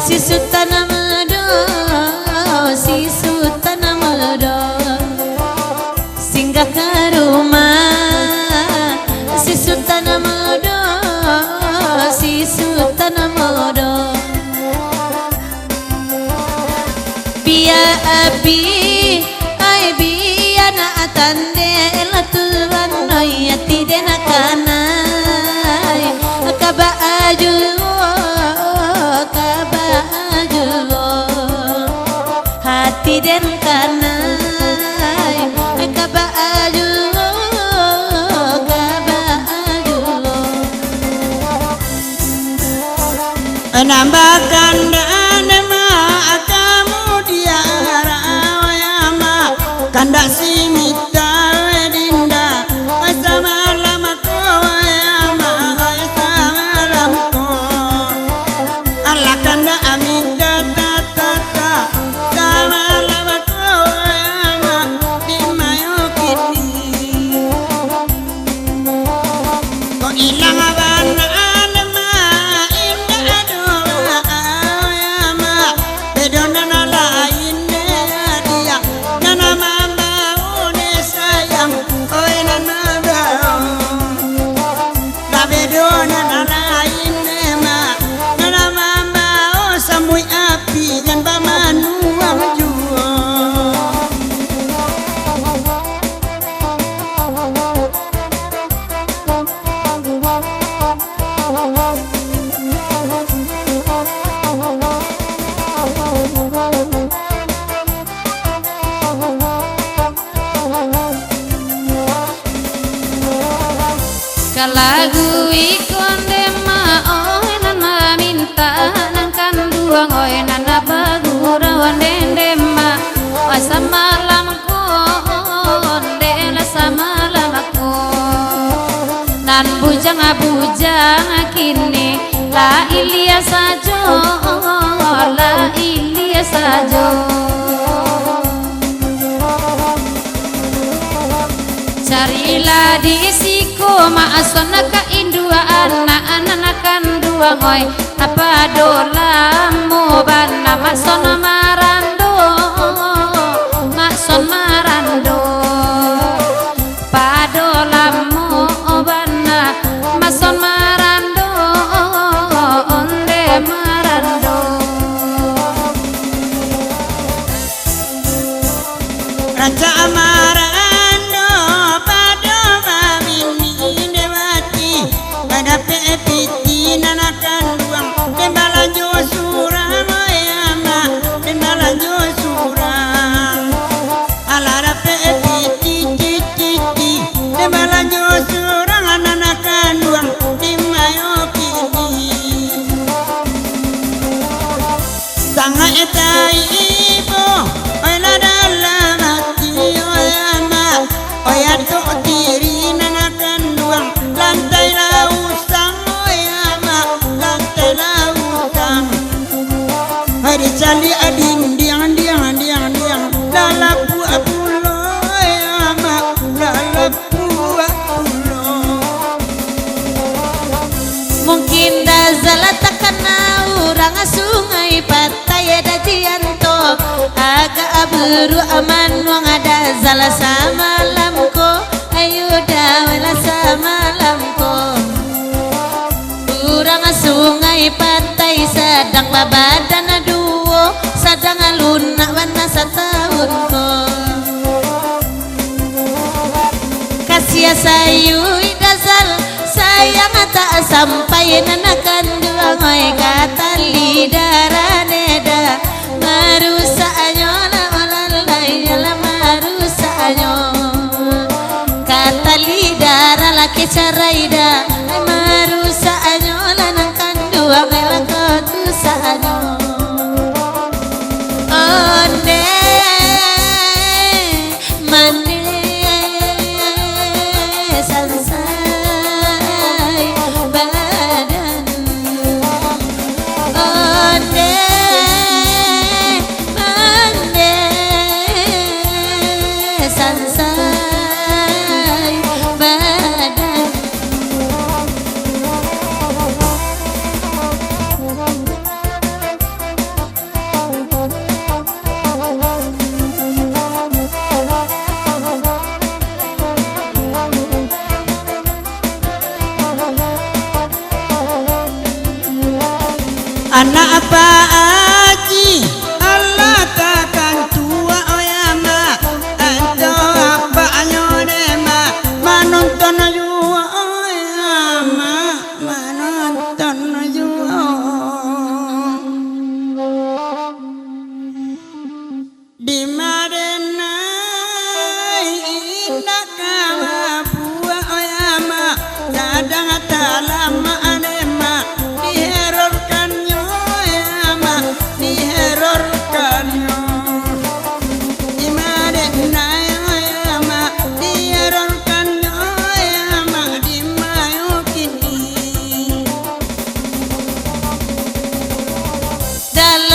si sultana medo singgah ke rumah si sultana medo biar abi ai biar na atande latuan noi atide na kanai kaba aju hati den kanai kaba aju Nambah kandaan ma kamu dia rawayama kanda simita dinda sama lama ko yama sama lama ko ala kanda amida tata sama lama ko yama di mayo kini ko Kalagu ikonde ma oi nana minta nang kanduang oi nana bagura wandende ma oi samalam ko ondela samalam ko nan bujang kini la ilia sajo la ilia sajo carilah disiko maasona ka indua anak kandua ngoi apa dolamu bana masona marando mason marando padolamu bana mason marando onde marando Raja Amara Jali ading diang lalapu apulo ama lalapu apulo mungkin dazala takana urang sungai patai ada jianto agak aburu aman wang ada zala samalamko ayo dawela samalamko urang sungai patai sedang babadan sadang lunak warna setahun ko kasih sayu dasal sayang tak sampai nanakan dua ngoi kata lidara neda marusaknya la olalai la marusaknya kata lidara laki caraida marusaknya la nakan dua ngoi la kotusaknya onde mane sansai badan onde mane sansai badan anak apa aji Allah takkan tua oyama anto apa anyonema manonton jua oyama manonton jua di madena indah kawa buah oyama kadang talama anema diherorkan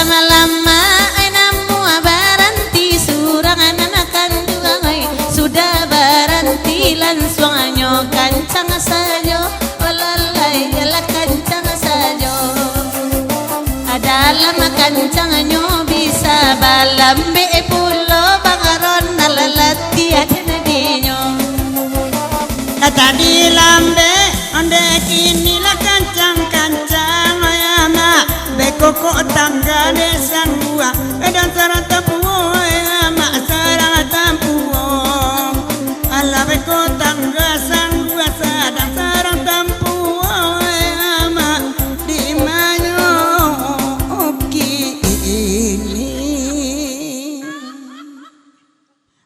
lama-lama enamu baranti surangan anakan dua ngai sudah baranti langsung anyo kancang sajo olalai jala kancang sajo ada lama kancang anyo bisa balambe pulo bangaron nalalati ada nadinyo tadi lambe onde kini lah kancang ayama bekoko tangga desa gua dan sarang tapuo ayama sarang tapuo ala beko tangga sang gua sadang sarang tapuo ayama di manyo kini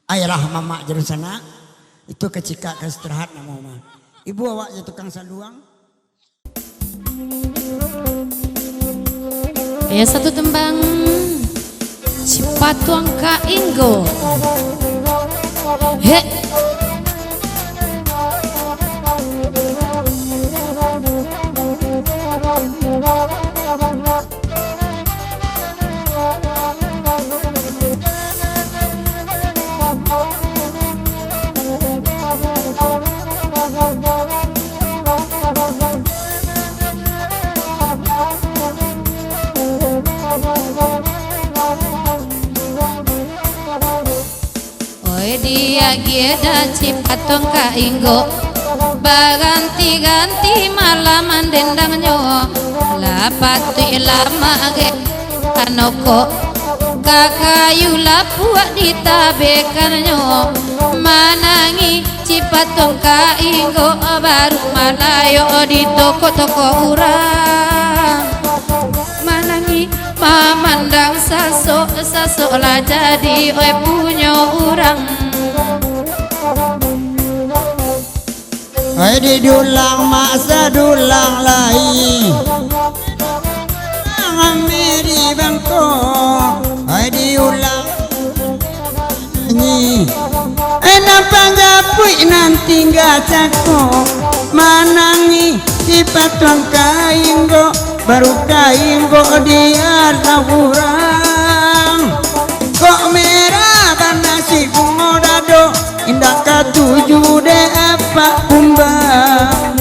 ayalah mama jerusana itu kecika ke istirahat nama mama Ibu awaknya tukang saluang. Ya satu tembang Cipatuang Ka Inggo. He. Dia gieda Cipatuang Ka Inggo baganti-ganti malaman dendang nyo lapatu ilama ge kanoko kakayu lapuak ditabekan nyo manangi Cipatuang Ka Inggo baru malayo di toko-toko urang manangi mamandang sasok lah jadi oi punya urang. Hai di dulang masa dulang lai Ameri bangko hai di ulang ni enak panggapui nanti nggak cako manangi Cipatuang Ka Inggo baru Ka Inggo dia laurang kok merah karena si kumodado indah katuju de apa kumbang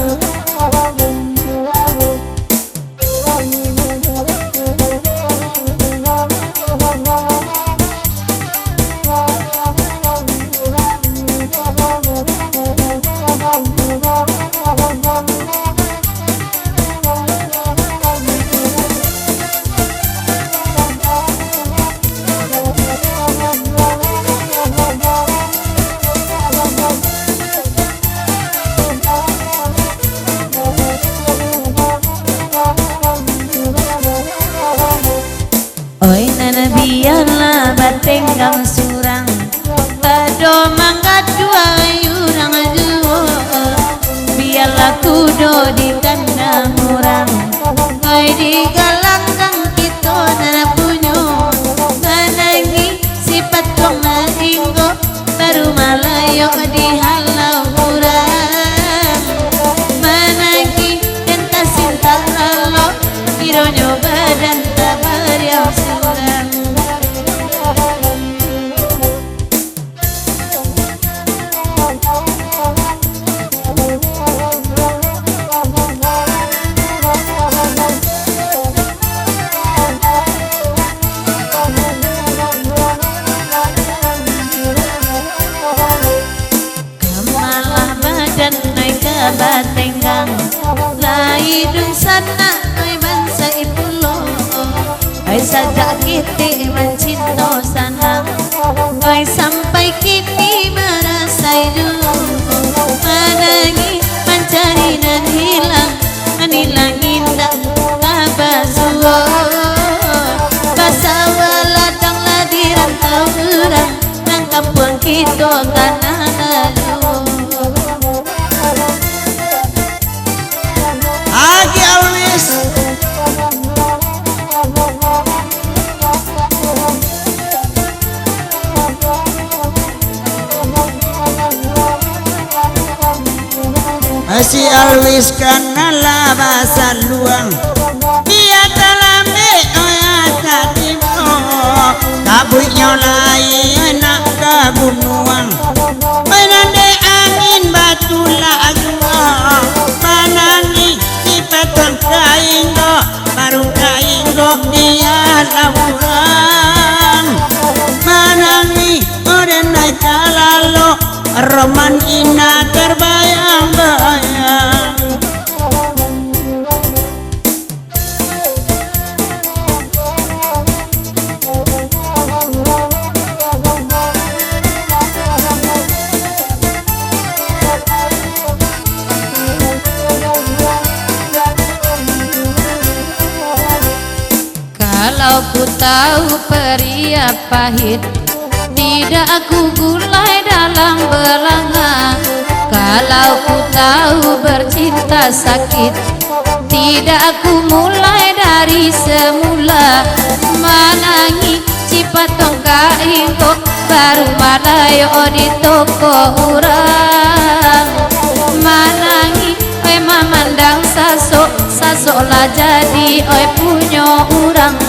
Oi nana biarlah batenggang surang bado mangga dua yurang duo biarlah kudo di kandang urang oi di galanggang kita nana punyo manangi Cipatuang Ka Inggo baru malayo di halau urang manangi enta sinta lalo ironyo badan tabariau surang. Kamalah badan naik ke batenggang laidung sana oi bangsa ipulo oi sajak kiti mencinta sanang oi sampai kini merasai dulu manangi mencari dan hilang menilang indah kabasuo basawa ladang ladiran tauran nang kampung kita tanah lalu. Agi alwis si alwis kana labasan luang dia talame oya tatimo kabui nyolai enak kabunuang menande angin batu lagua manangi Cipatuang Ka Inggo baru Ka Inggo dia laurang manangi oden naik kalalo roman ina terbayang-bayang. Kalau ku tahu pria pahit tidak aku gulai dalam belanga. Walau ku tahu bercinta sakit, tidak aku mulai dari semula. Manangi cipatong kaingko baru malayo di toko urang. Manangi oi mamandang sasok, sasok lah jadi oi punyo urang.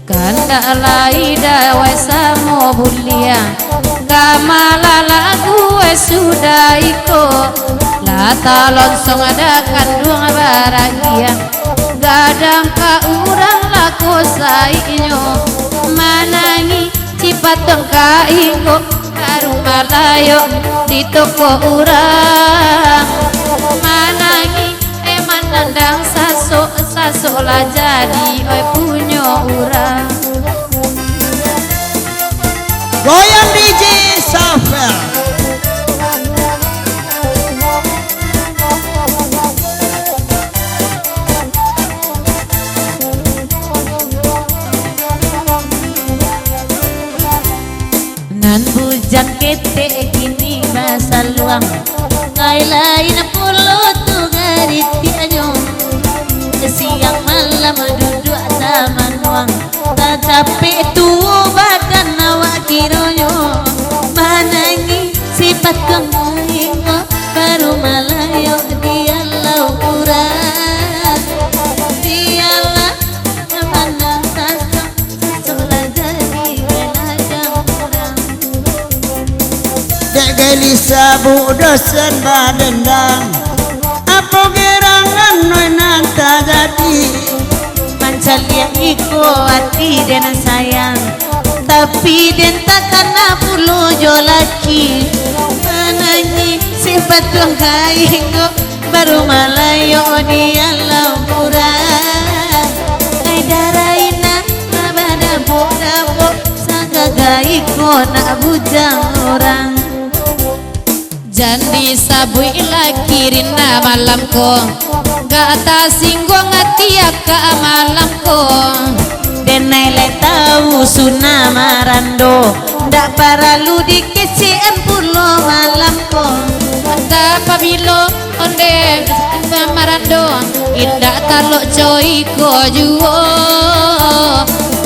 Kanda laida wai samo bulia, kamala lagu wai sudah iko. Lata lonsong ada kandung baragia, gadang ka urang lako sainyo. Manangi cipatong ka iko baru malayo di toko urang. Manangi manandang sasok, sasok lah jadi oi punyo urang. Goyang DJ Safel. Nan bujang kete kini bahasa luang, kai lain pulau tu gariti anyo. Siang malam duduk taman uang, tak capek tu badan awak kironyo. Manangi sifat kengingko baru malayo dia lau urang. Dialah mana sasok, seolah jadi ladang urang. Dek Gelisa bu dosen badendang, apa gerangan noi nanta jadi. Mancalia iko hati dan sayang, tapi den takkan pulo jolaki. Mananyi sifat tungkai iko baru malayo di alam murah. Kai daraina nabadabo sanggaga iko nak bujang orang. Jandi sabui laki rina malamko, gata singgong atia ka malamko. Denai le tahu suna marando, ndak paralu dikesian pulo malamko. Da pabilo onde marando, indak talok coy ko juo.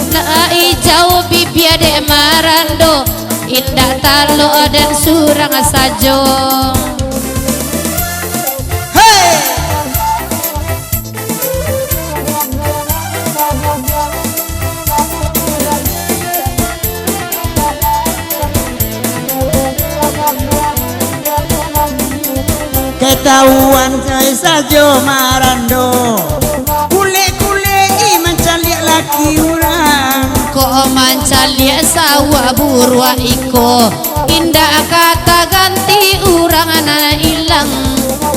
Na ijau bibia de marando, indak talok dan surang sajo. Ketahuan saya sajo marando, kule-kule iman caliak laki urang. Ko mancalia sawa burwa iko, indah kata ganti urang anak ilang.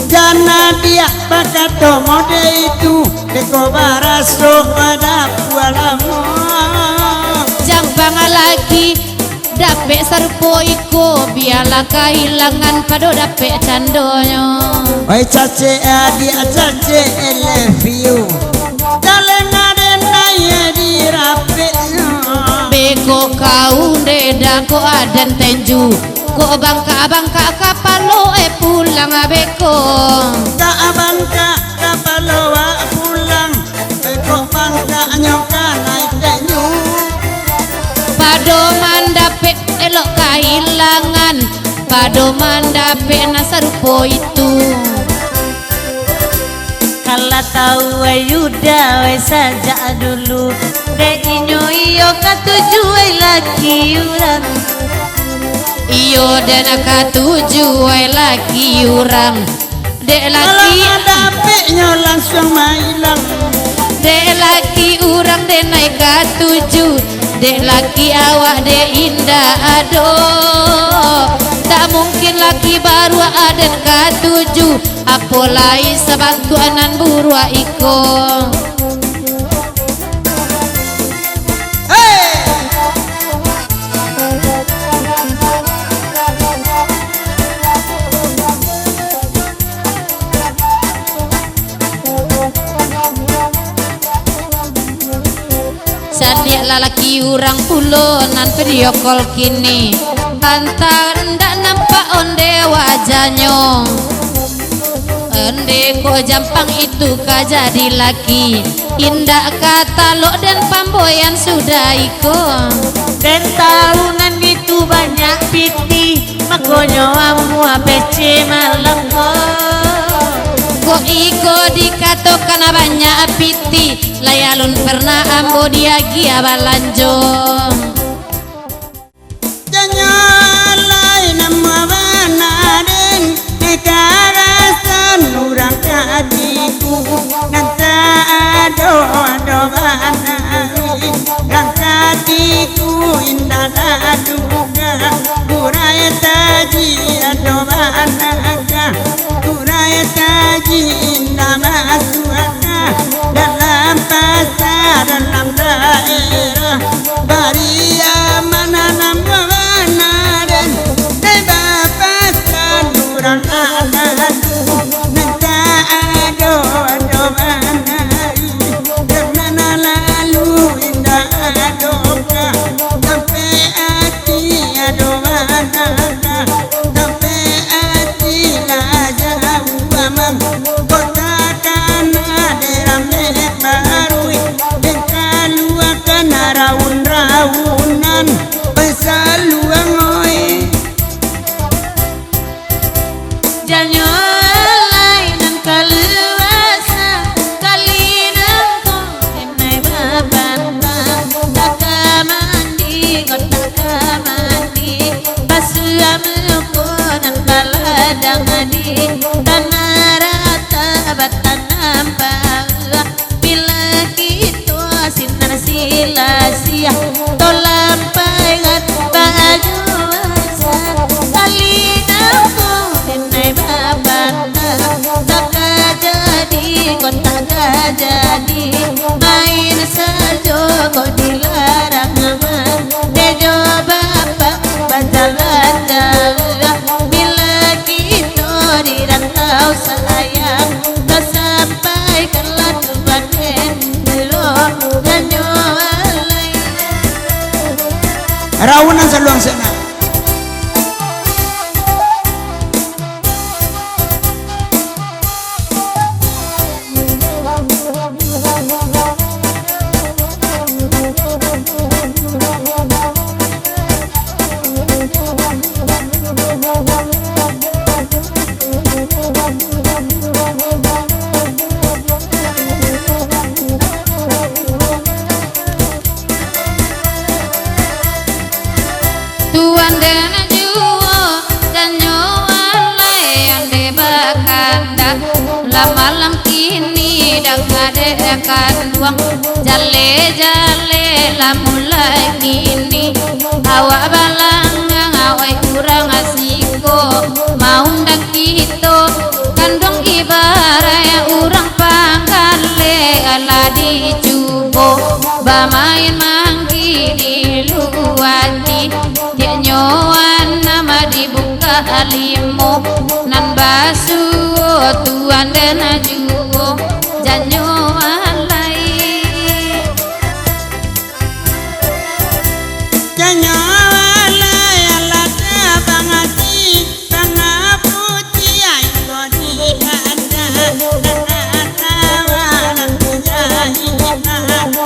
Jana dia pakato mode itu, deko baraso pada pualamo. Jambang lagi dapet sarpo iko, biarlah kehilangan pado dapet candonyo. Oi cace adia cace I love you, dalena dena ya di rapenya. Beko kau deda ko adan tenju, ko bangka kapalo pulang beko. Ka abangka kapaloa pulang, beko bangka nyoka naik tenyu. Padoman dapet elok kehilangan, padoman dapet nasarupo itu. Kala tahu ayuda we saja dulu, de inyo iyo katuju laki urang. Iyo dan katuju laki urang, dek laki dapetnya langsung mailang. dek laki urang de naik katuju, dek laki awak de indah ado. Tak mungkin laki baru aden katuju, apolai sebantuanan burua iko. Sandiak lalaki urang pulo nan video call kini, Bantar ndak nampak onde wajahnya. Ende ko jampang itu ka jadi laki. Indah kata lo dan pamboyan sudah iko. Dan tahunan itu banyak piti, makonyo amu apece malengko. Ko iko dikatakan banyak piti, layalun pernah ambo dia gia balanjo. Jangan lain nama banaden nekarasan urang hatiku nanta ado banari rangkatiku indah aduga kurai taji ado banaka kurai taji indah masuaka dalam pasar dalam daerah baria mana nama banaden bebapasan urang adu nanta ado banari karena lalu indah adoka sampai hati ado banaka sampai hati lah jauh amam kota kana deram barui dan kaluakan raun-raunan pesaluang oi. Janyo lainan kaluasa kalinang ko enai babanta taka mandi kota mandi basu amuko nan baladang adi tanarata batanam bawa bila kita sinar sia-sia tolampai gat baju asa kalinang ko enai babanta taka jadi kota jadi main sajo kok dilarang aman dejo bapak bajalan jauh bila kita di rantau sayang kau sampai ke latuan belum janyo alai. Raunan saluang sana. Tuan dan juo dan nyoan ande bakanda la malam kini dah ada kanduang jale la mulai kini awak balangang awai kurang asiko mau undang kita kandung ibarat urang panggale ala dicubo bamain manggi di luwati dia nyoan nama dibuka limo nan basu tuan dan juo janyo alai. Janyo alai alaka bangati bangaputi ai kodi ada tawaran jahi mati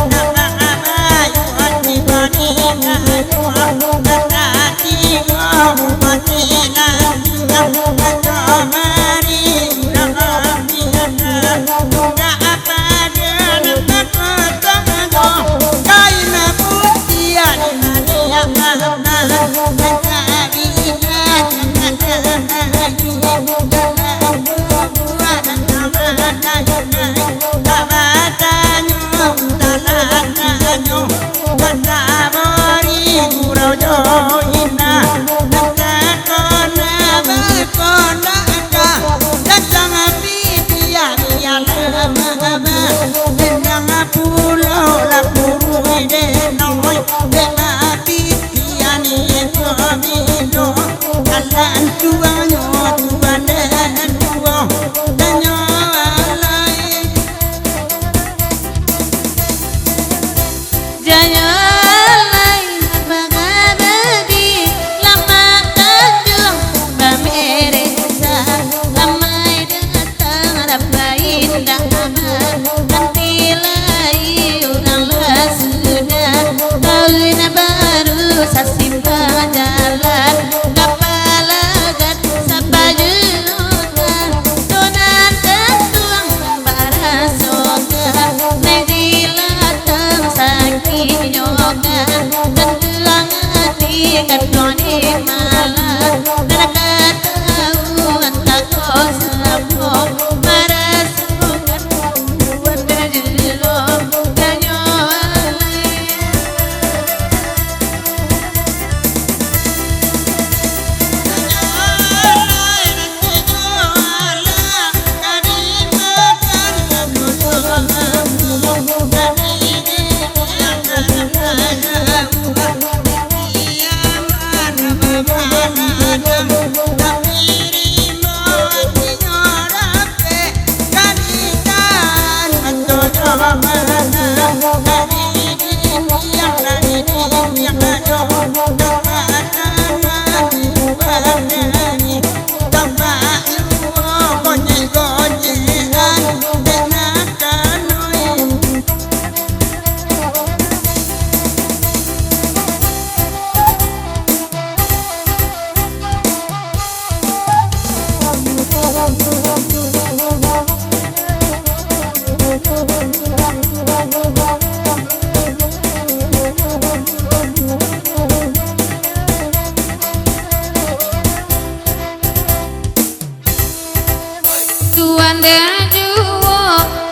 ande juwo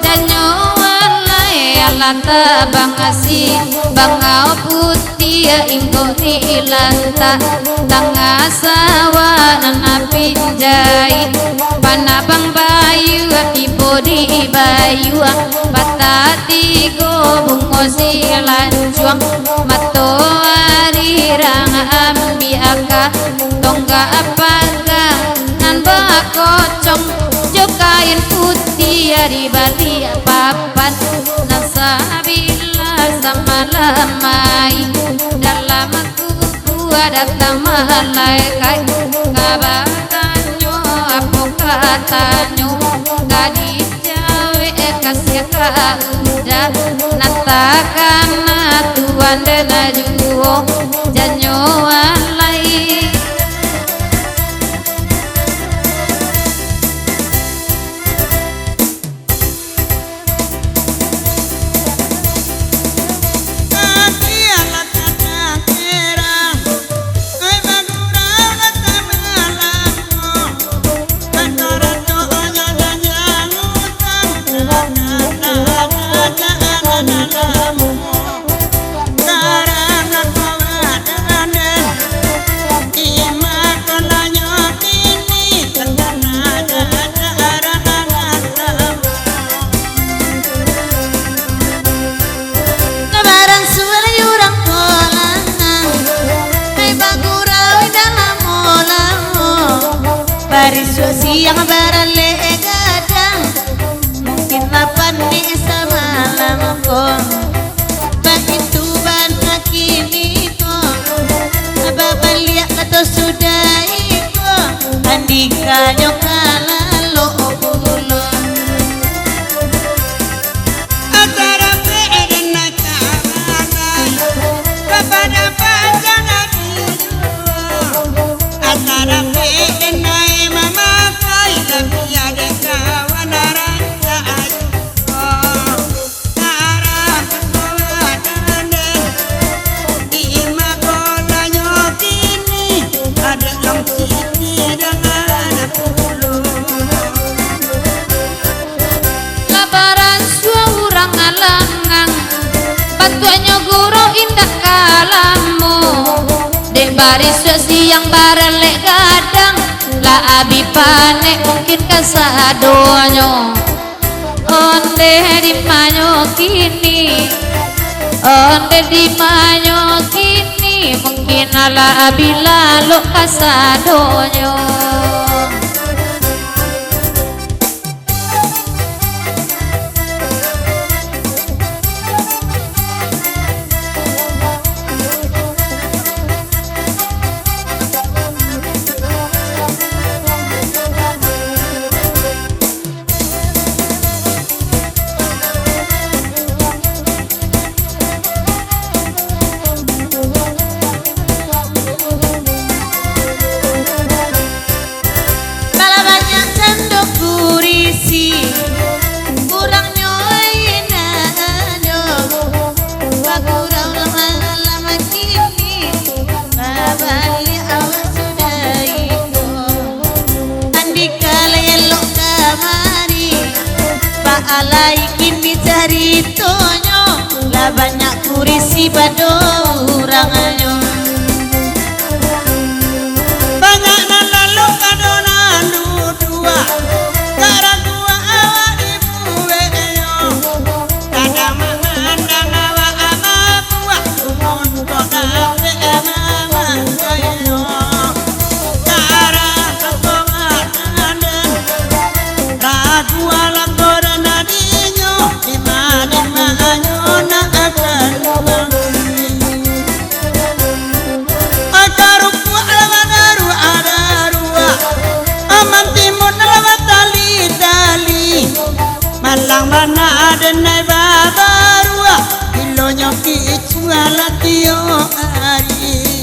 danyo walai alanta bangasi bangau putih ingko nilanta tanga sawa nan pinjai panabang bayu ipo di bayu patati go bungo silanjuang mato arirang ambi aka tongga apaga nan bakocong jokain putih di bali papan nasabila sama lamai dalam kuku datang malaikat kabatanyo apa katanyo gadis jawe kasih udah natakan tuan dan juwo janyo alai siang barale gadang mungkin lapan nih semalam kok begitu banyak kini kok abang lihat atau sudah iko andika nyokala lo bulun Antara dan nakaran kepada panjangan antara dan naik mama tapi ada kawan rasa oh darah kawan di makonanya kini ada yang sini dengan puluh labaran suara ngalangang batuannya guru indah kalamu dek baris siang barelek gadang la abi panek mungkin kasadonyo onde di manyo kini onde di manyo kini mungkin ala abi lalu kasadonyo alai kini cari tonyo lah banyak kurisi pada orangnya banyak nan lalu kadonan dua cara dua awak ibu weyo kadang mandang awak ama buah umon kota we mama kayo cara ketongan ragu alam malang mana ada naik babarua ilonya kicu alatio ari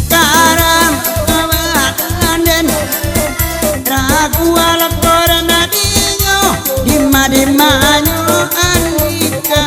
karam kawadan ragu ala korana dinyo dimanyo andika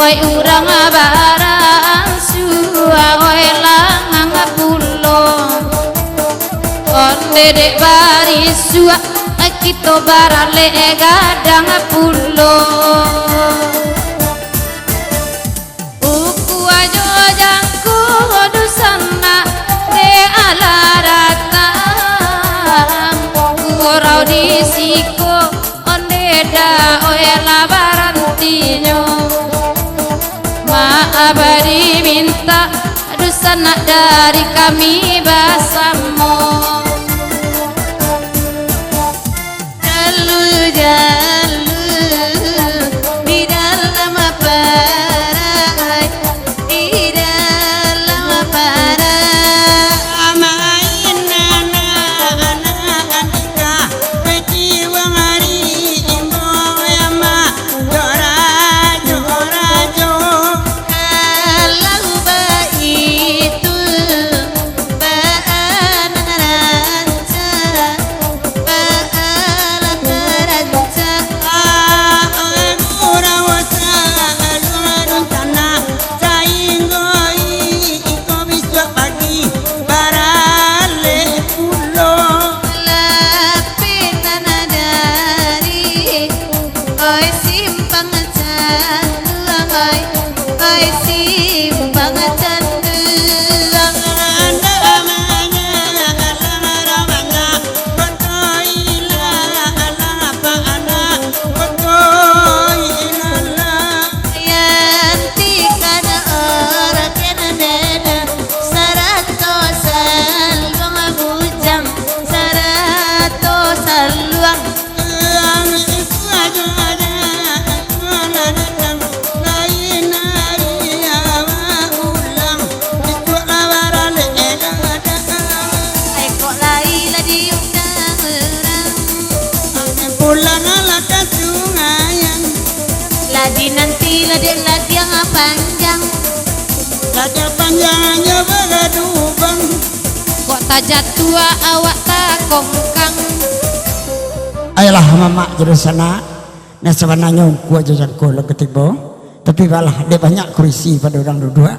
oi urang barang sua oi langang pulo onde dek barisua kita barale gadang pulo uku ajo jangku dusana de alaratang kurau disiko onde da oela barantinyo maabari minta dusana dari kami basamo panjangnya begadubang kok tajat tua awak tak kongkang ayolah mama jadi sana nah sebenarnya ku aja jangko lo ketibo tapi balah dia banyak kursi pada orang dua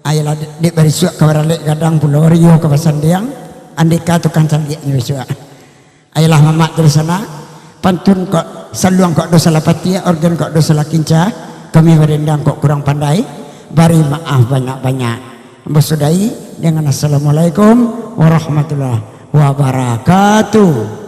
ayolah dia berisuk ke baralik gadang pulau rio ke pasandiang andika tukang canggih berisuk ayolah mama jadi sana pantun kok saluang kok dosa lapatia organ kok dosa lakinca kami berendang kok kurang pandai bari maaf banyak-banyak bersudai dengan assalamualaikum warahmatullahi wabarakatuh.